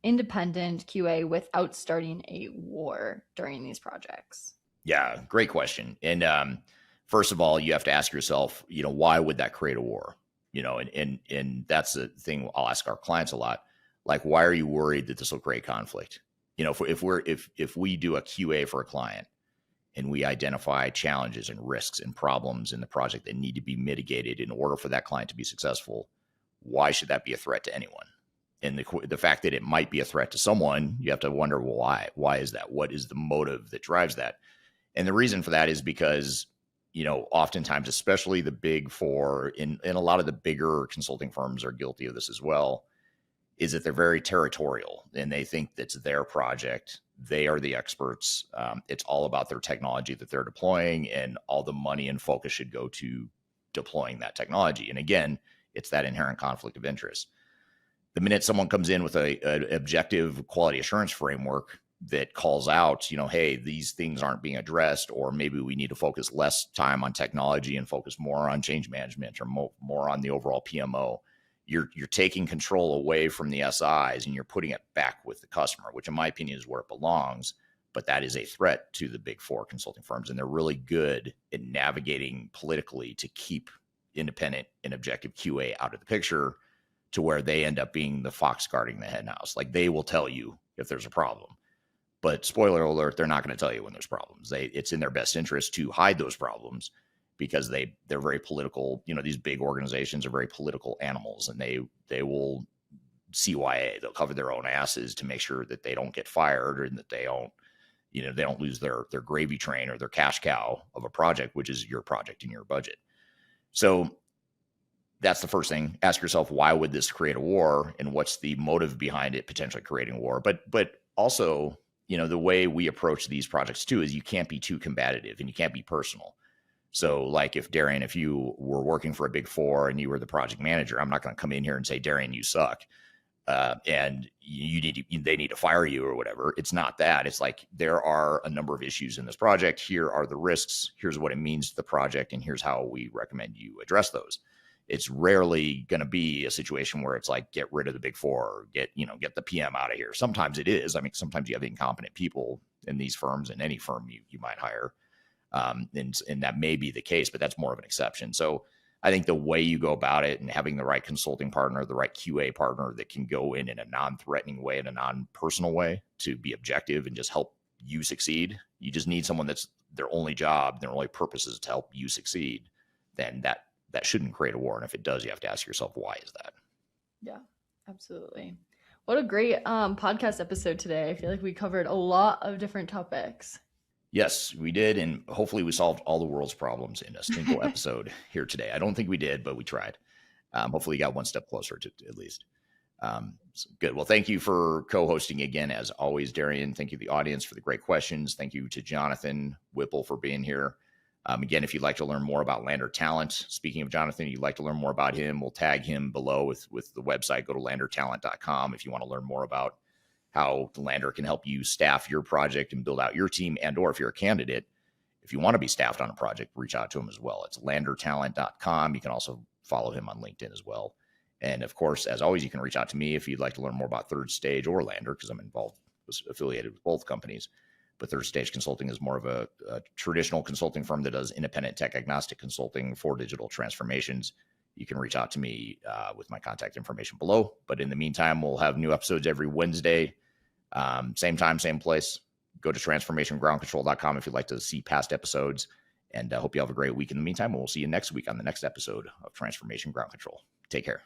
independent QA without starting a war during these projects? Yeah, great question. And first of all, you have to ask yourself, why would that create a war? And that's the thing I'll ask our clients a lot. Like, why are you worried that this will create conflict? If we do a QA for a client and we identify challenges and risks and problems in the project that need to be mitigated in order for that client to be successful, why should that be a threat to anyone? And the fact that it might be a threat to someone, you have to wonder, well, why? Why is that? What is the motive that drives that? And the reason for that is because, oftentimes, especially the big four, and a lot of the bigger consulting firms are guilty of this as well, is that they're very territorial and they think that's their project. They are the experts. It's all about their technology that they're deploying, and all the money and focus should go to deploying that technology. And again, it's that inherent conflict of interest. The minute someone comes in with an objective quality assurance framework that calls out, hey, these things aren't being addressed, or maybe we need to focus less time on technology and focus more on change management or more on the overall PMO, you're taking control away from the SIs and you're putting it back with the customer, which in my opinion is where it belongs. But that is a threat to the big four consulting firms. And they're really good at navigating politically to keep independent and objective QA out of the picture, to where they end up being the fox guarding the hen house. Like, they will tell you if there's a problem, but spoiler alert, they're not going to tell you when there's problems. It's in their best interest to hide those problems, because they're very political. These big organizations are very political animals, and they will CYA. They'll cover their own asses to make sure that they don't get fired, and that they don't lose their gravy train or their cash cow of a project, which is your project and your budget. So that's the first thing. Ask yourself, why would this create a war, and what's the motive behind it potentially creating a war? But also, the way we approach these projects too is you can't be too combative and you can't be personal. So like, if Darian, if you were working for a big four and you were the project manager, I'm not going to come in here and say, Darian, you suck. And they need to fire you or whatever. It's not that. It's like, there are a number of issues in this project. Here are the risks. Here's what it means to the project. And here's how we recommend you address those. It's rarely going to be a situation where it's like, get rid of the big four, or get the PM out of here. Sometimes it is. I mean, sometimes you have incompetent people in these firms, in any firm you might hire. And that may be the case, but that's more of an exception. So I think the way you go about it, and having the right consulting partner, the right QA partner that can go in a non-threatening way, in a non-personal way, to be objective and just help you succeed. You just need someone that's their only job, their only purpose is to help you succeed. Then that shouldn't create a war. And if it does, you have to ask yourself, why is that? Yeah, absolutely. What a great podcast episode today. I feel like we covered a lot of different topics. Yes, we did. And hopefully we solved all the world's problems in a single episode here today. I don't think we did, but we tried. hopefully you got one step closer to at least. So good. Well, thank you for co-hosting again, as always, Darian. Thank you to the audience for the great questions. Thank you to Jonathan Whipple for being here. Again, if you'd like to learn more about Lander Talent, speaking of Jonathan, you'd like to learn more about him, we'll tag him below with the website. Go to landertalent.com if you want to learn more about how Lander can help you staff your project and build out your team, and or if you're a candidate, if you want to be staffed on a project, reach out to him as well. It's landertalent.com. You can also follow him on LinkedIn as well. And of course, as always, you can reach out to me if you'd like to learn more about Third Stage or Lander, because I'm affiliated with both companies. But Third Stage Consulting is more of a traditional consulting firm that does independent tech agnostic consulting for digital transformations. You can reach out to me with my contact information below. But in the meantime, we'll have new episodes every Wednesday, same time, same place. Go to transformationgroundcontrol.com if you'd like to see past episodes. And I hope you have a great week in the meantime. We'll see you next week on the next episode of Transformation Ground Control. Take care.